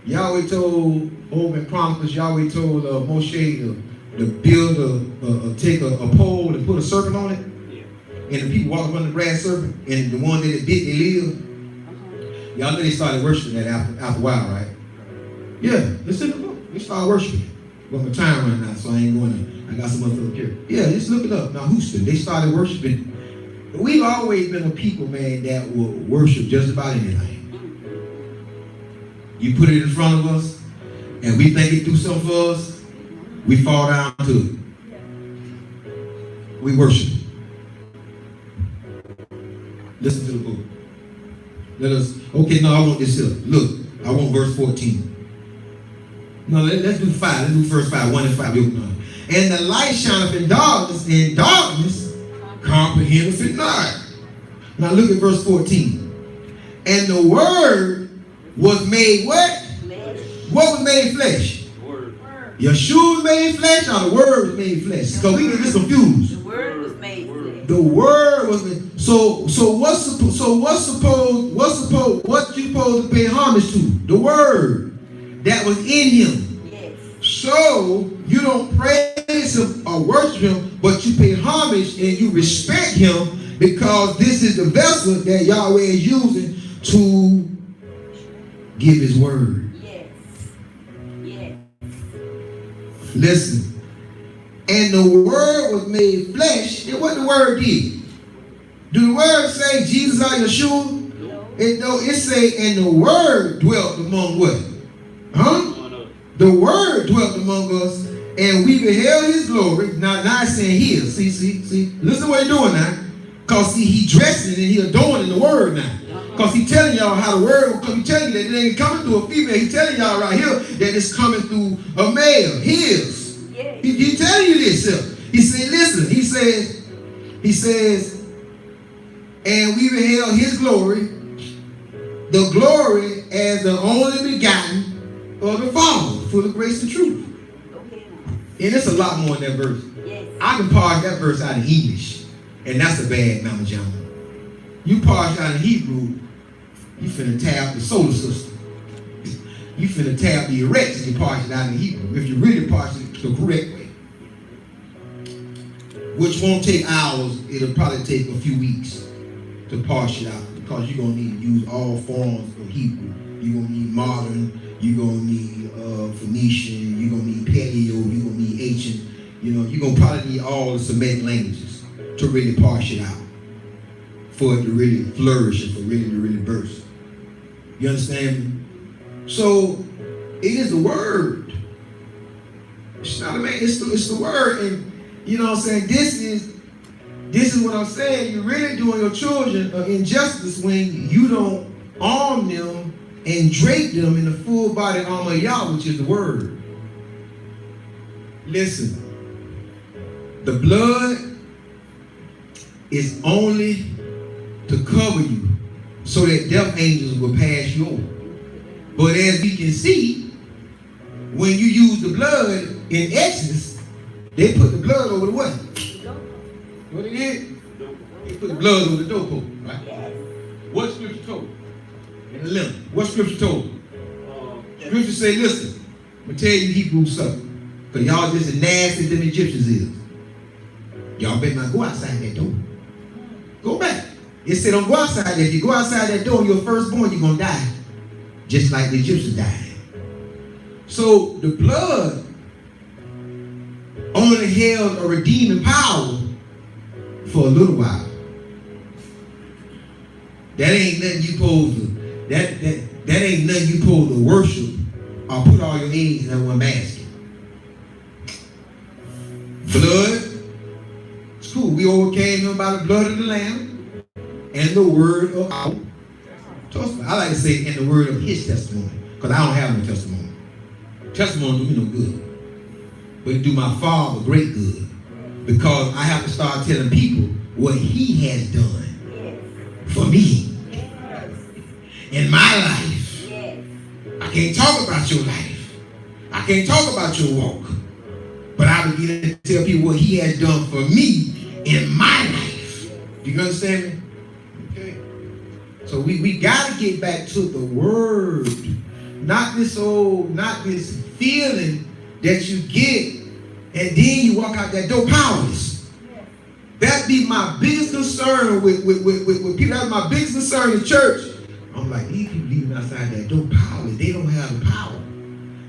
Yahweh told over in Chronicles, Yahweh told Moshe to build take a pole and put a serpent on it, and the people walk around the brass serpent, and the one that it bit, they live. Y'all know they started worshiping that after a while, right? Yeah, it's in the book. They started worshiping. But my time right now, so I ain't going to. I got some other here. Yeah, just look it up. Now, Houston, they started worshiping. We've always been a people, man, that will worship just about anything. You put it in front of us, and we think it do something for us, we fall down to it. We worship it. Listen to the book. Okay, no, I want this here. Look, I want verse 14. No, let's do 5. Let's do verse 5, 1 and 5. And the light shineth in darkness, and darkness comprehendeth it not. Now look at verse 14. And the word was made what? Flesh. What was made flesh? The word. Yeshua was made flesh, or the word was made flesh? Because we get this confused. The word was made flesh. The word was made. So what you supposed to pay homage to? The word that was in him. Yes. So you don't praise him or worship him, but you pay homage and you respect him because this is the vessel that Yahweh is using to give his word. Yes. Yes. Listen. And the word was made flesh. And what the word did? Do the word say Jesus or Yeshua? No. It say, and the word dwelt among what? Huh? The word dwelt among us, and we beheld his glory. Now it's saying here. See. Listen to what he's doing now. Because he dressing and he adorning the word now. Because he's telling y'all how the word will come. He's telling you that it ain't coming through a female. He's telling y'all right here that it's coming through a male. His. Yes. He's telling you this. He said, listen. He says, and we beheld his glory, the glory as the only begotten of the Father, full of grace and truth. Okay. And it's a lot more in that verse. Yes. I can parse that verse out in English, and that's a bad Mama John. You parse out in Hebrew, you finna tap the solar system. You finna tap the erects and you parse it out in Hebrew, if you really parse it the correct way. Which won't take hours, it'll probably take a few weeks to parse it out, because you're going to need to use all forms of Hebrew. You're going to need modern, you're going to need Phoenician, you're going to need Paleo, you're going to need ancient. You're going to probably need all the Semitic languages to really parse it out, for it to really flourish and for it to really burst. You understand me? So, it is the word. It's not a man, it's the word. And, you know what I'm saying, this is what I'm saying. You're really doing your children an injustice when you don't arm them and drape them in the full body armor of Yah, which is the word. Listen, the blood is only to cover you so that death angels will pass you over. But as we can see, when you use the blood in Exodus, they put the blood over the what? What they did? They put the blood over the doorpost, right? What scripture told? In the limb. What scripture told? Scripture say, listen, I'm going to tell you Hebrews something. Because y'all just as nasty as them Egyptians is. Y'all better not go outside that door. Go back. It said don't go outside there. If you go outside that door, you're firstborn, you're going to die. Just like the Egyptians died. So the blood only held a redeeming power for a little while. That ain't nothing you supposed to, that ain't nothing you supposed to worship or put all your eggs in that one basket. Blood, it's cool. We overcame him by the blood of the Lamb and the word of our testimony. I like to say, and the word of his testimony, because I don't have no testimony. Testimony do me no good, but it do my Father great good, because I have to start telling people what he has done for me in my life. I can't talk about your life. I can't talk about your walk, but I begin to tell people what he has done for me in my life. Do you understand me? Okay. So we got to get back to the word, not this feeling that you get and then you walk out that door powerless. That be my biggest concern with people. That's my biggest concern in church. I'm like, these people leaving outside that door powerless. They don't have the power.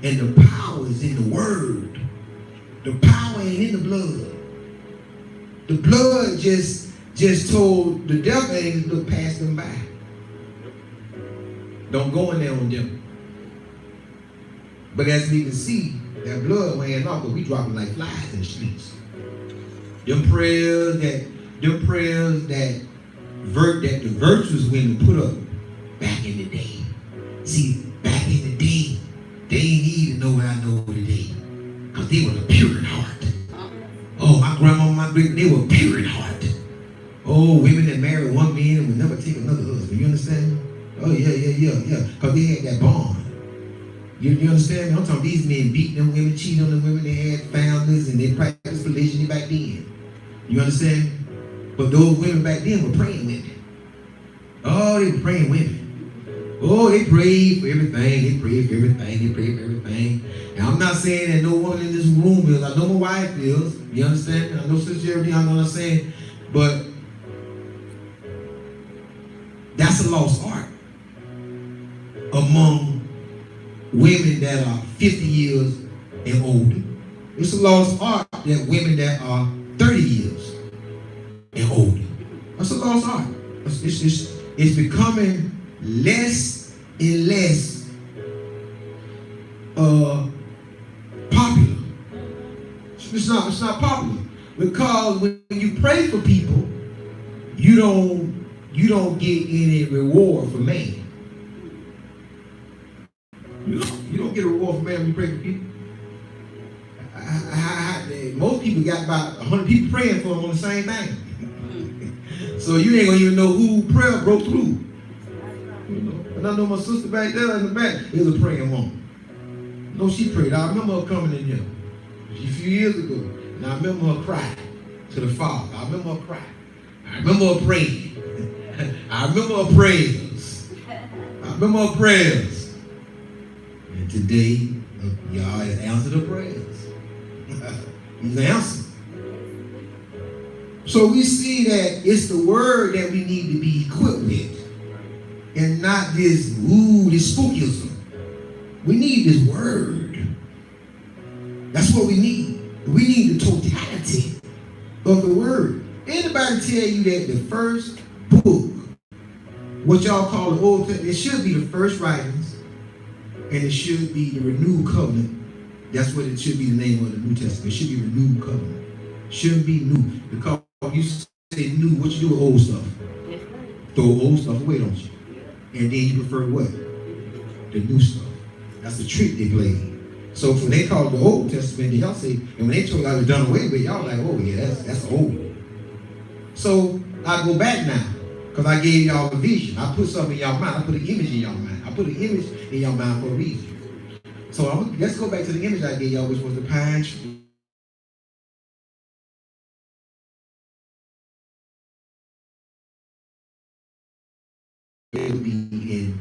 And the power is in the word. The power ain't in the blood. The blood just told the devil ain't look past them by. Don't go in there on them. But as we can see, that blood weighing off, but we dropping like flies in the streets. Them prayers that the virtuous women put up back in the day. See, back in the day, they ain't need to know what I know today. Because they were the pure in heart. Oh, my grandma and my great, they were pure in heart. Oh, women that married one man and would never take another husband. You understand? Oh, yeah. Because they had that bond. You understand? I'm talking these men beat them women, cheat on them women, they had families, and they practiced polygyny back then. You understand? But those women back then were praying women. Oh, they were praying women. Oh, they prayed for everything. They prayed for everything. And I'm not saying that no woman in this room is. I know my wife is. You understand? I know Sister Jeremy, I know what I'm saying. But that's a lost art among women that are 50 years and older. It's a lost art that women that are 30 years and older. That's a lost art. It's becoming less and less popular. It's not popular because when you pray for people, you don't get any reward for man. You don't get a reward for man when you pray for people. Most people got about 100 people praying for them on the same thing. So you ain't gonna even know who prayer broke through. You know? And I know my sister back there in the back is a praying woman. No, she prayed. I remember her coming in here a few years ago, and I remember her crying to the Father. I remember her crying. I remember her praying. I remember her prayers. I remember her prayers. And today, y'all has answered her prayers. He's answered. So we see that it's the word that we need to be equipped with, and not this spookism. We need this word. That's what we need. We need the totality of the word. Anybody tell you that the first book, what y'all call the Old Testament, it should be the first writings, and it should be the renewed covenant. That's what it should be, the name of the New Testament. It should be renewed covenant. It shouldn't be new. Because you say new, what you do with old stuff? Throw old stuff away, don't you? And then you prefer what? The new stuff. That's the trick they play. So when they call it the Old Testament, y'all say, and when they told y'all it was done away with, y'all like, oh yeah, that's old. So I go back now, because I gave y'all a vision. I put something in y'all mind. I put an image in y'all mind. I put an image in y'all mind for a reason. So let's go back to the image I gave y'all, which was the pine tree. In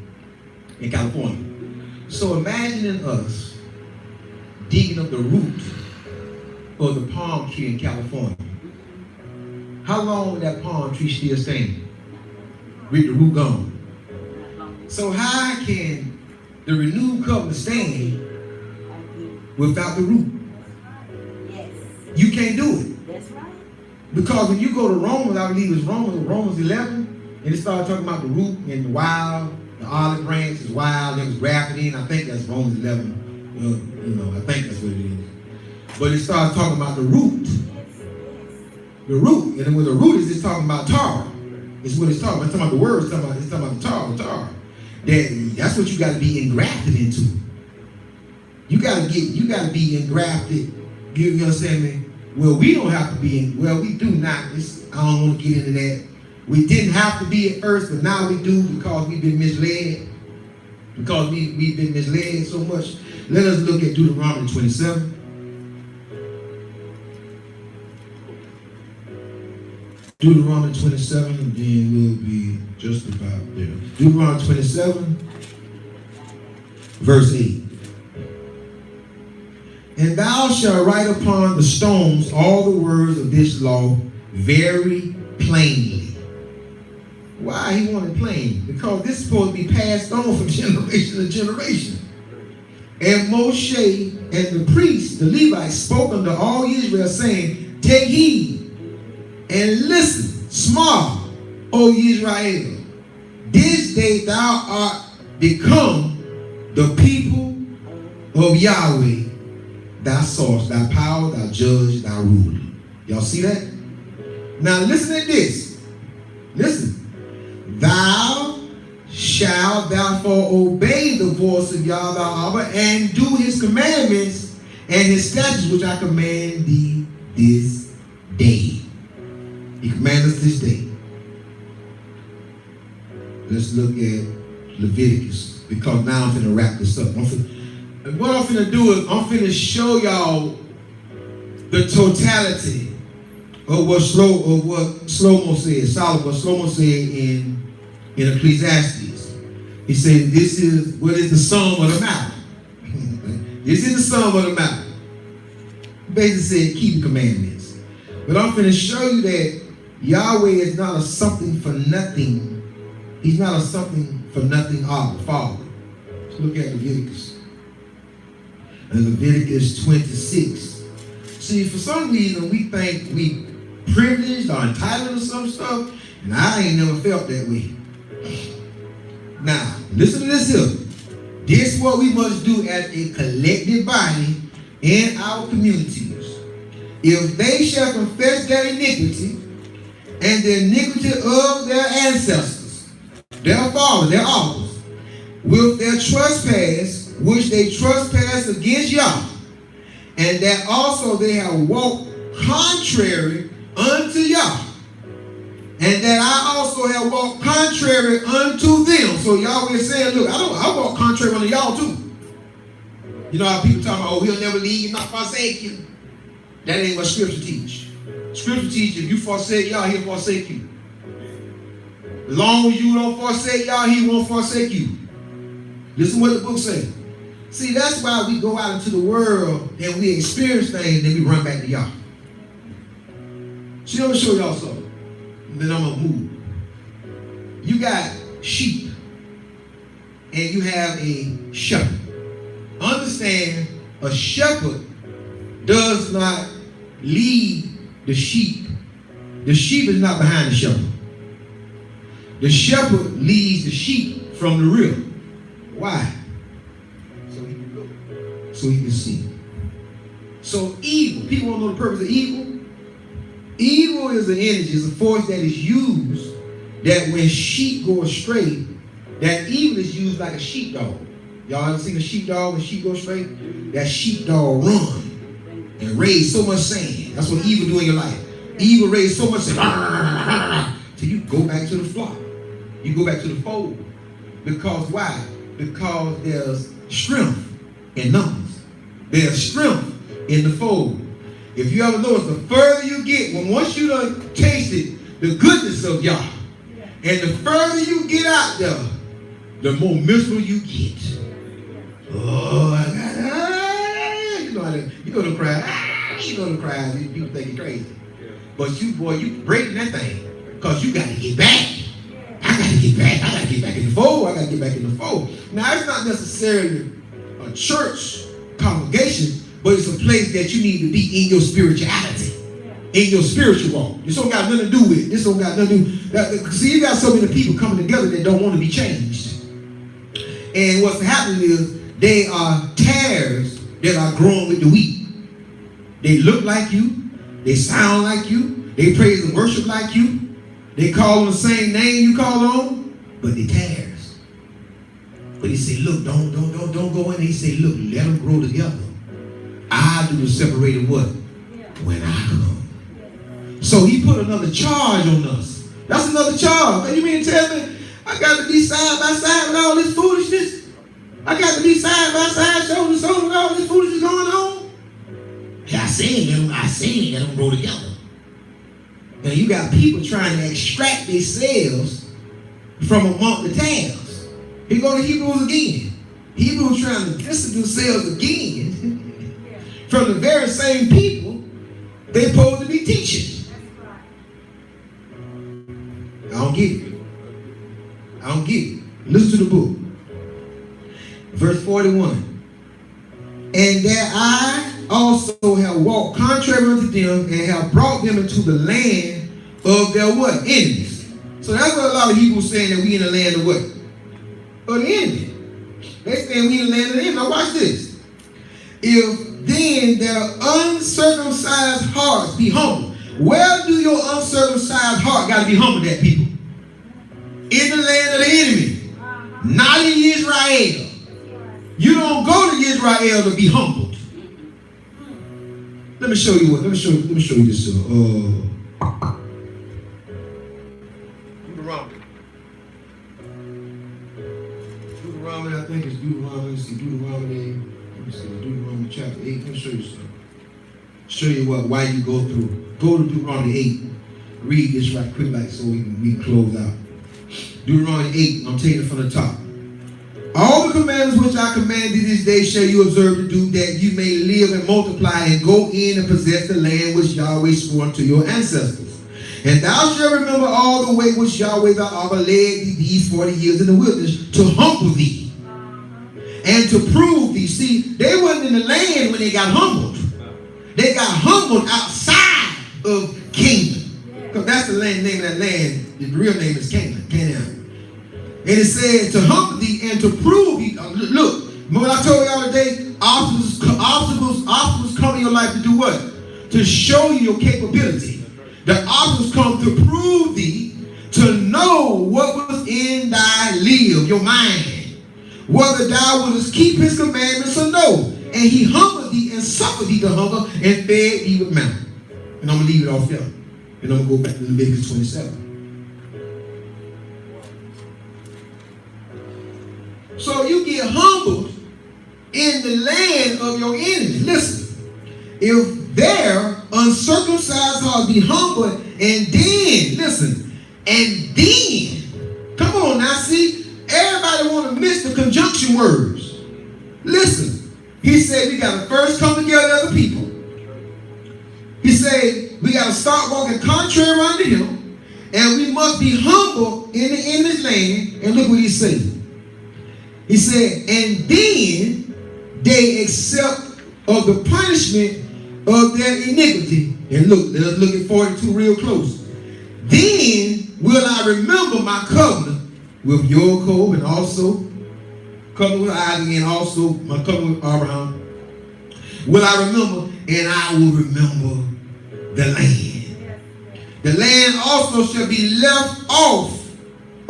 California. So imagining us digging up the root of the palm tree in California. How long would that palm tree still stand with the root gone? So how can the renewed covenant stand without the root? Yes. You can't do it. That's right. Because when you go to Romans, I believe it's Romans 11, and it started talking about the root and the wild, the olive branch is wild, it was grafted in. I think that's Romans 11. I think that's what it is. But it starts talking about the root. Yes. The root. And then when the root is, it's talking about tar. It's what it's talking about. It's talking about the word. It's talking about the tar. That's what you got to be engrafted into. You got to be engrafted. You understand me? Well, we don't have to be we do not. I don't want to get into that. We didn't have to be at first, but now we do because we've been misled. Because we've been misled so much. Let us look at Deuteronomy 27. Deuteronomy 27, and then we'll be just about there. Deuteronomy 27, verse 8. And thou shalt write upon the stones all the words of this law very plainly. Why he wanted plain? Because this is supposed to be passed on from generation to generation. And Moshe and the priests, the Levites, spoke unto all Israel, saying, take heed and listen, small, O Israel. This day thou art become the people of Yahweh, thy source, thy power, thy judge, thy ruler. Y'all see that? Now listen to this. Listen. Thou shalt therefore obey the voice of Yahweh thy Abba, and do his commandments and his statutes which I command thee this day. He commands us this day. Let's look at Leviticus, because now I'm going to wrap this up. What I'm going to do is I'm going to show y'all the totality of what Shlomo said, what Shlomo said in Ecclesiastes. He said, this is what is the sum of the matter. This is the sum of the matter. Basically said, keep the commandments. But I'm going to show you that Yahweh is not a something for nothing. He's not a something for nothing Father. Let's look at Leviticus. And Leviticus 26. See, for some reason, we think we privileged or entitled to some stuff, and I ain't never felt that way. Now, listen to this here. This is what we must do as a collective body in our communities. If they shall confess their iniquity and the iniquity of their ancestors, their fathers, their uncles, with their trespass, which they trespass against Yah, and that also they have walked contrary unto Yah, and that I also have walked contrary unto them. So Yahweh is saying, look, I walk contrary unto y'all too. You know how people talk about, oh, he'll never leave you, not forsake you. That ain't what Scripture teach. Scripture teach, if you forsake Yah, he'll forsake you. As long as you don't forsake Yah, he won't forsake you. Listen what the book says. See, that's why we go out into the world and we experience things and then we run back to Yah. See, I'm going to show y'all something. And then I'm going to move. You got sheep and you have a shepherd. Understand, a shepherd does not lead the sheep. The sheep is not behind the shepherd. The shepherd leads the sheep from the rear. Why? So he can look. So he can see. So evil, people don't know the purpose of evil. Evil is an energy, it's a force that is used that when sheep go astray, that evil is used like a sheepdog. Y'all ever seen a sheepdog when sheep go astray? That sheepdog run and raise so much sand. That's what evil do in your life. Evil raise so much sand till you go back to the flock. You go back to the fold. Because why? Because there's strength in numbers. There's strength in the fold. If you ever notice, the further you get, once you done tasted the goodness of Yah, and the further you get out there, the more miserable you get. Oh, I got, you know the cry. You know the cries. People think you're crazy. But you, boy, you breaking that thing. Because you got to get back. I got to get back. I got to get back in the fold. I got to get back in the fold. Now, it's not necessarily a church congregation, but it's a place that you need to be in your spirituality. In your spiritual walk. This don't got nothing to do with it. This don't got nothing to do with. See, you got so many people coming together that don't want to be changed. And what's happening is they are tares that are growing with the wheat. They look like you. They sound like you. They praise and worship like you. They call on the same name you call on, but they tares. But he said, look, don't go in. He said, look, let them grow together. I do the separated what? When I come. So he put another charge on us. That's another charge. You mean to tell me I got to be side by side with all this foolishness? I got to be side by side, shoulder to shoulder with all this foolishness going on? Yeah, I seen them grow together. And you got people trying to extract themselves from among the tares. Here go to Hebrews again. Hebrews trying to distance themselves again from the very same people they're supposed to be teaching. I don't get it. I don't get it. Listen to the book. Verse 41. And that I also have walked contrary unto them and have brought them into the land of their what? Enemies. So that's what a lot of Hebrews saying, that we in the land of what? Of the enemy. They saying we in the land of the enemy. Now watch this. If then their uncircumcised hearts be humble. Where do your uncircumcised heart got to be humbled at, people? In the land of the enemy. Not in Israel. You don't go to Israel to be humbled. Let me show you what. Let me show you this. Deuteronomy, I think it's Deuteronomy. Let's see, Deuteronomy chapter 8. Let me show you something. Show you why you go through. Go to Deuteronomy 8. Read this right quick, like so we can close out. Deuteronomy 8. I'm taking it from the top. All the commandments which I command thee this day shall you observe to do, that you may live and multiply and go in and possess the land which Yahweh swore unto your ancestors. And thou shalt remember all the way which Yahweh thy Abba led thee these 40 years in the wilderness, to humble thee and to prove thee. See, they wasn't in the land when they got humbled. They got humbled outside of Canaan. Because that's the land, name of that land. The real name is Canaan. And it said to humble thee and to prove thee. Look, remember I told y'all today, obstacles come in your life to do what? To show you your capability. The obstacles come to prove thee, to know what was in thy live, your mind, whether thou wouldst keep his commandments or no. And he humbled thee and suffered thee to hunger and fed thee with manna. And I'm going to leave it off there. And I'm going to go back to Leviticus 27. So you get humbled in the land of your enemy. Listen, if their uncircumcised heart be humbled, and then, listen, and then, come on now, see, everybody want to miss the conjunction words. Listen, he said we got to first come together as a people. He said we got to start walking contrary unto him, and we must be humble in the enemy's land. And look what he said. He said, and then they accept of the punishment of their iniquity. And look, let's look at 42 real close. Then will I remember my covenant with Jacob, and also covenant with Isaac, and also my covenant with Abraham. Will I remember, and I will remember the land. The land also shall be left off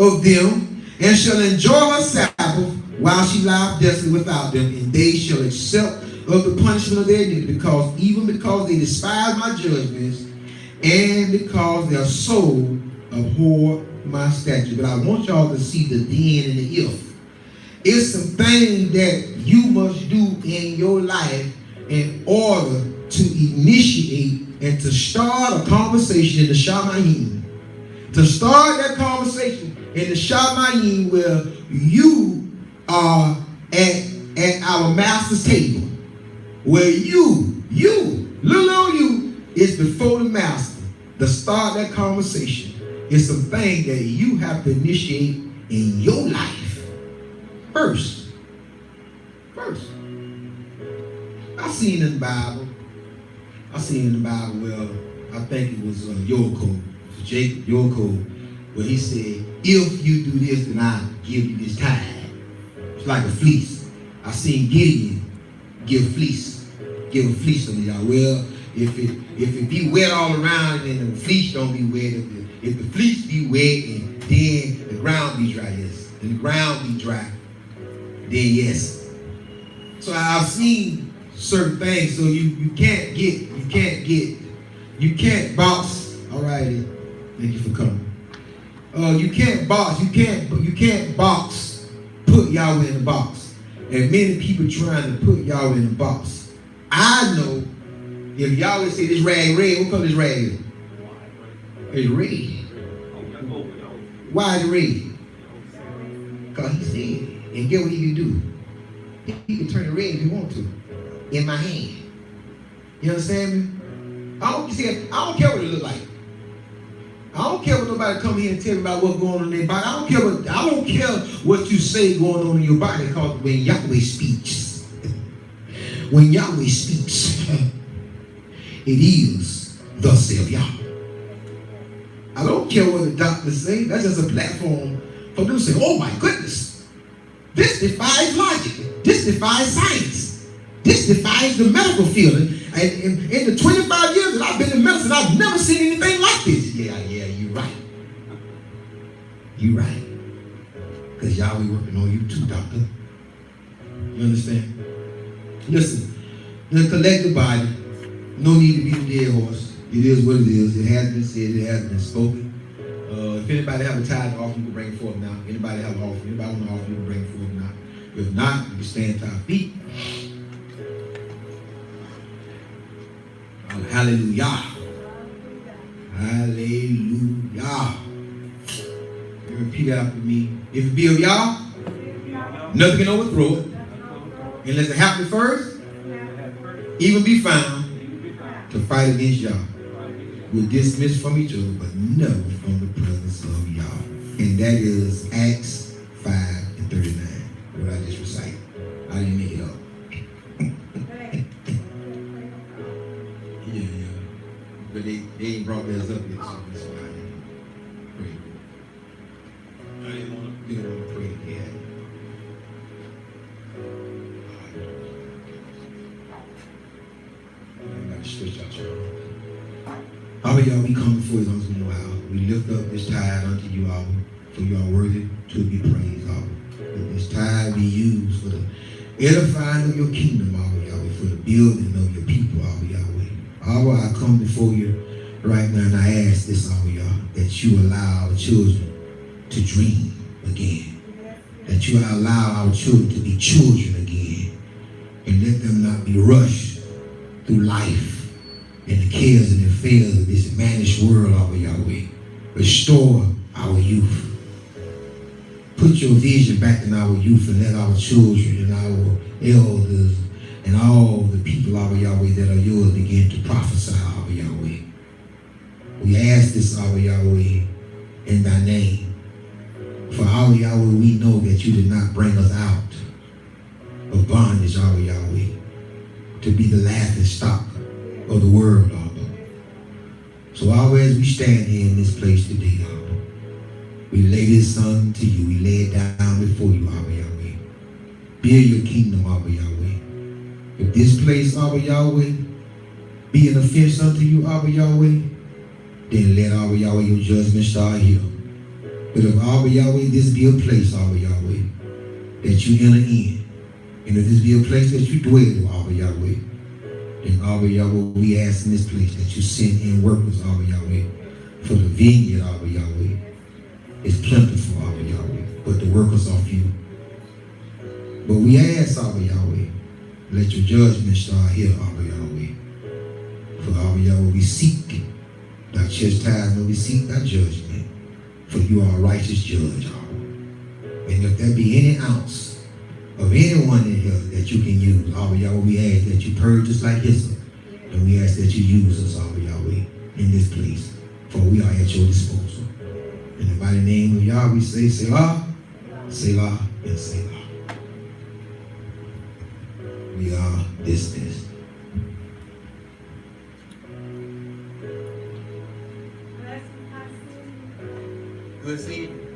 of them, and shall enjoy her Sabbath, while she lieth desolate without them, and they shall accept of the punishment of their iniquity, because they despise my judgments, and because their soul abhor my statutes. But I want y'all to see the then and the if. It's some things that you must do in your life in order to initiate and to start a conversation in the Shamayim. To start that conversation in the Shamayim where you are at at our master's table, where you, little old you, is before the master. To start that conversation, it's some thing that you have to initiate in your life first. I seen in the Bible, well, I think it was Jacob Yoko, where he said, if you do this, then I'll give you this tithe. It's like a fleece. I seen Gideon give a fleece on y'all. Well, if it be wet all around and the fleece don't be wet, if the fleece be wet and then the ground be dry, yes. And the ground be dry, then yes. So I've seen certain things, so you can't box. All righty, thank you for coming. You can't box, put Yahweh in the box. And many people trying to put Yahweh in the box. I know if Yahweh say this rag red, what color is rag? It's red. Why is it red? Because he said, and get what he can do. He can turn it red if he want to. In my hand. You understand me? I don't care what it look like. I don't care what nobody come here and tell me about what's going on in their body. I don't care what you say going on in your body, because when Yahweh speaks, it is thus saith Yahweh. I don't care what the doctors say. That's just a platform for them to say, oh my goodness, this defies logic. This defies science. This defies the medical field. And in the 25 years that I've been in medicine, I've never seen anything like this. Yeah, you're right. You're right. Because Yahweh working on you too, doctor. You understand? Listen, the collective body, no need to be the dead horse. It is what it is. It has been said. It has been spoken. If anybody have a tithe to offer, you can bring it forth now. Anybody have an offer? Anybody want to offer, you can bring it forth now. If not, you can stand to our feet. Hallelujah. Hallelujah. You repeat after me. If it be of Yah, nothing can overthrow it. Unless it happen first, even be found to fight against Yah. We're dismissed from each other, but never from the presence of Yah. And that is Acts 5:39. What I just recited. I didn't make it up. But they ain't brought theirs up yet, so that's why I didn't pray. I didn't want to pray yet. Everybody stretch out your arms. Abba, y'all, we come before you once in a while. We lift up this tithe unto you, Abba, for you are worthy to be praised, Abba. Let this tithe be used for the edifying of your kingdom, Abba, Yahweh, for the building of your people, Abba, Yahweh. Abba, I come before you right now and I ask this, Abba, Yah, that you allow our children to dream again. That you allow our children to be children again. And let them not be rushed through life and the cares and the affairs of this managed world, Abba, Yahweh. Restore our youth. Put your vision back in our youth and let our children and our elders and all the people, Abba Yahweh, that are yours begin to prophesy, Abba Yahweh. We ask this, Abba Yahweh, in thy name. For Abba Yahweh, we know that you did not bring us out of bondage, Abba Yahweh, to be the laughing stock of the world, Abba. So Abba, as we stand here in this place today, Abba, we lay this son to you. We lay it down before you, Abba Yahweh. Build your kingdom, Abba Yahweh. If this place, Abba Yahweh, be an offense unto you, Abba Yahweh, then let Abba Yahweh your judgment start here. But if Abba Yahweh, this be a place, Abba Yahweh, that you enter in, and if this be a place that you dwell, Abba Yahweh, then Abba Yahweh, we ask in this place that you send in workers, Abba Yahweh, for the vineyard, Abba Yahweh. It's plentiful, Abba Yahweh, but the workers are few. But we ask, Abba Yahweh, let your judgment start here, Abba Yahweh. For Abba Yahweh, we seek thy chastisement, we seek thy judgment. For you are a righteous judge, Abba. And if there be any ounce of anyone in here that you can use. All Yahweh, we ask that you purge us like hyssop. And we ask that you use us, all Yahweh, in this place. For we are at your disposal. In the mighty name of Yahweh, we say, Selah, Selah, and Selah. We are dismissed. Good seeing you.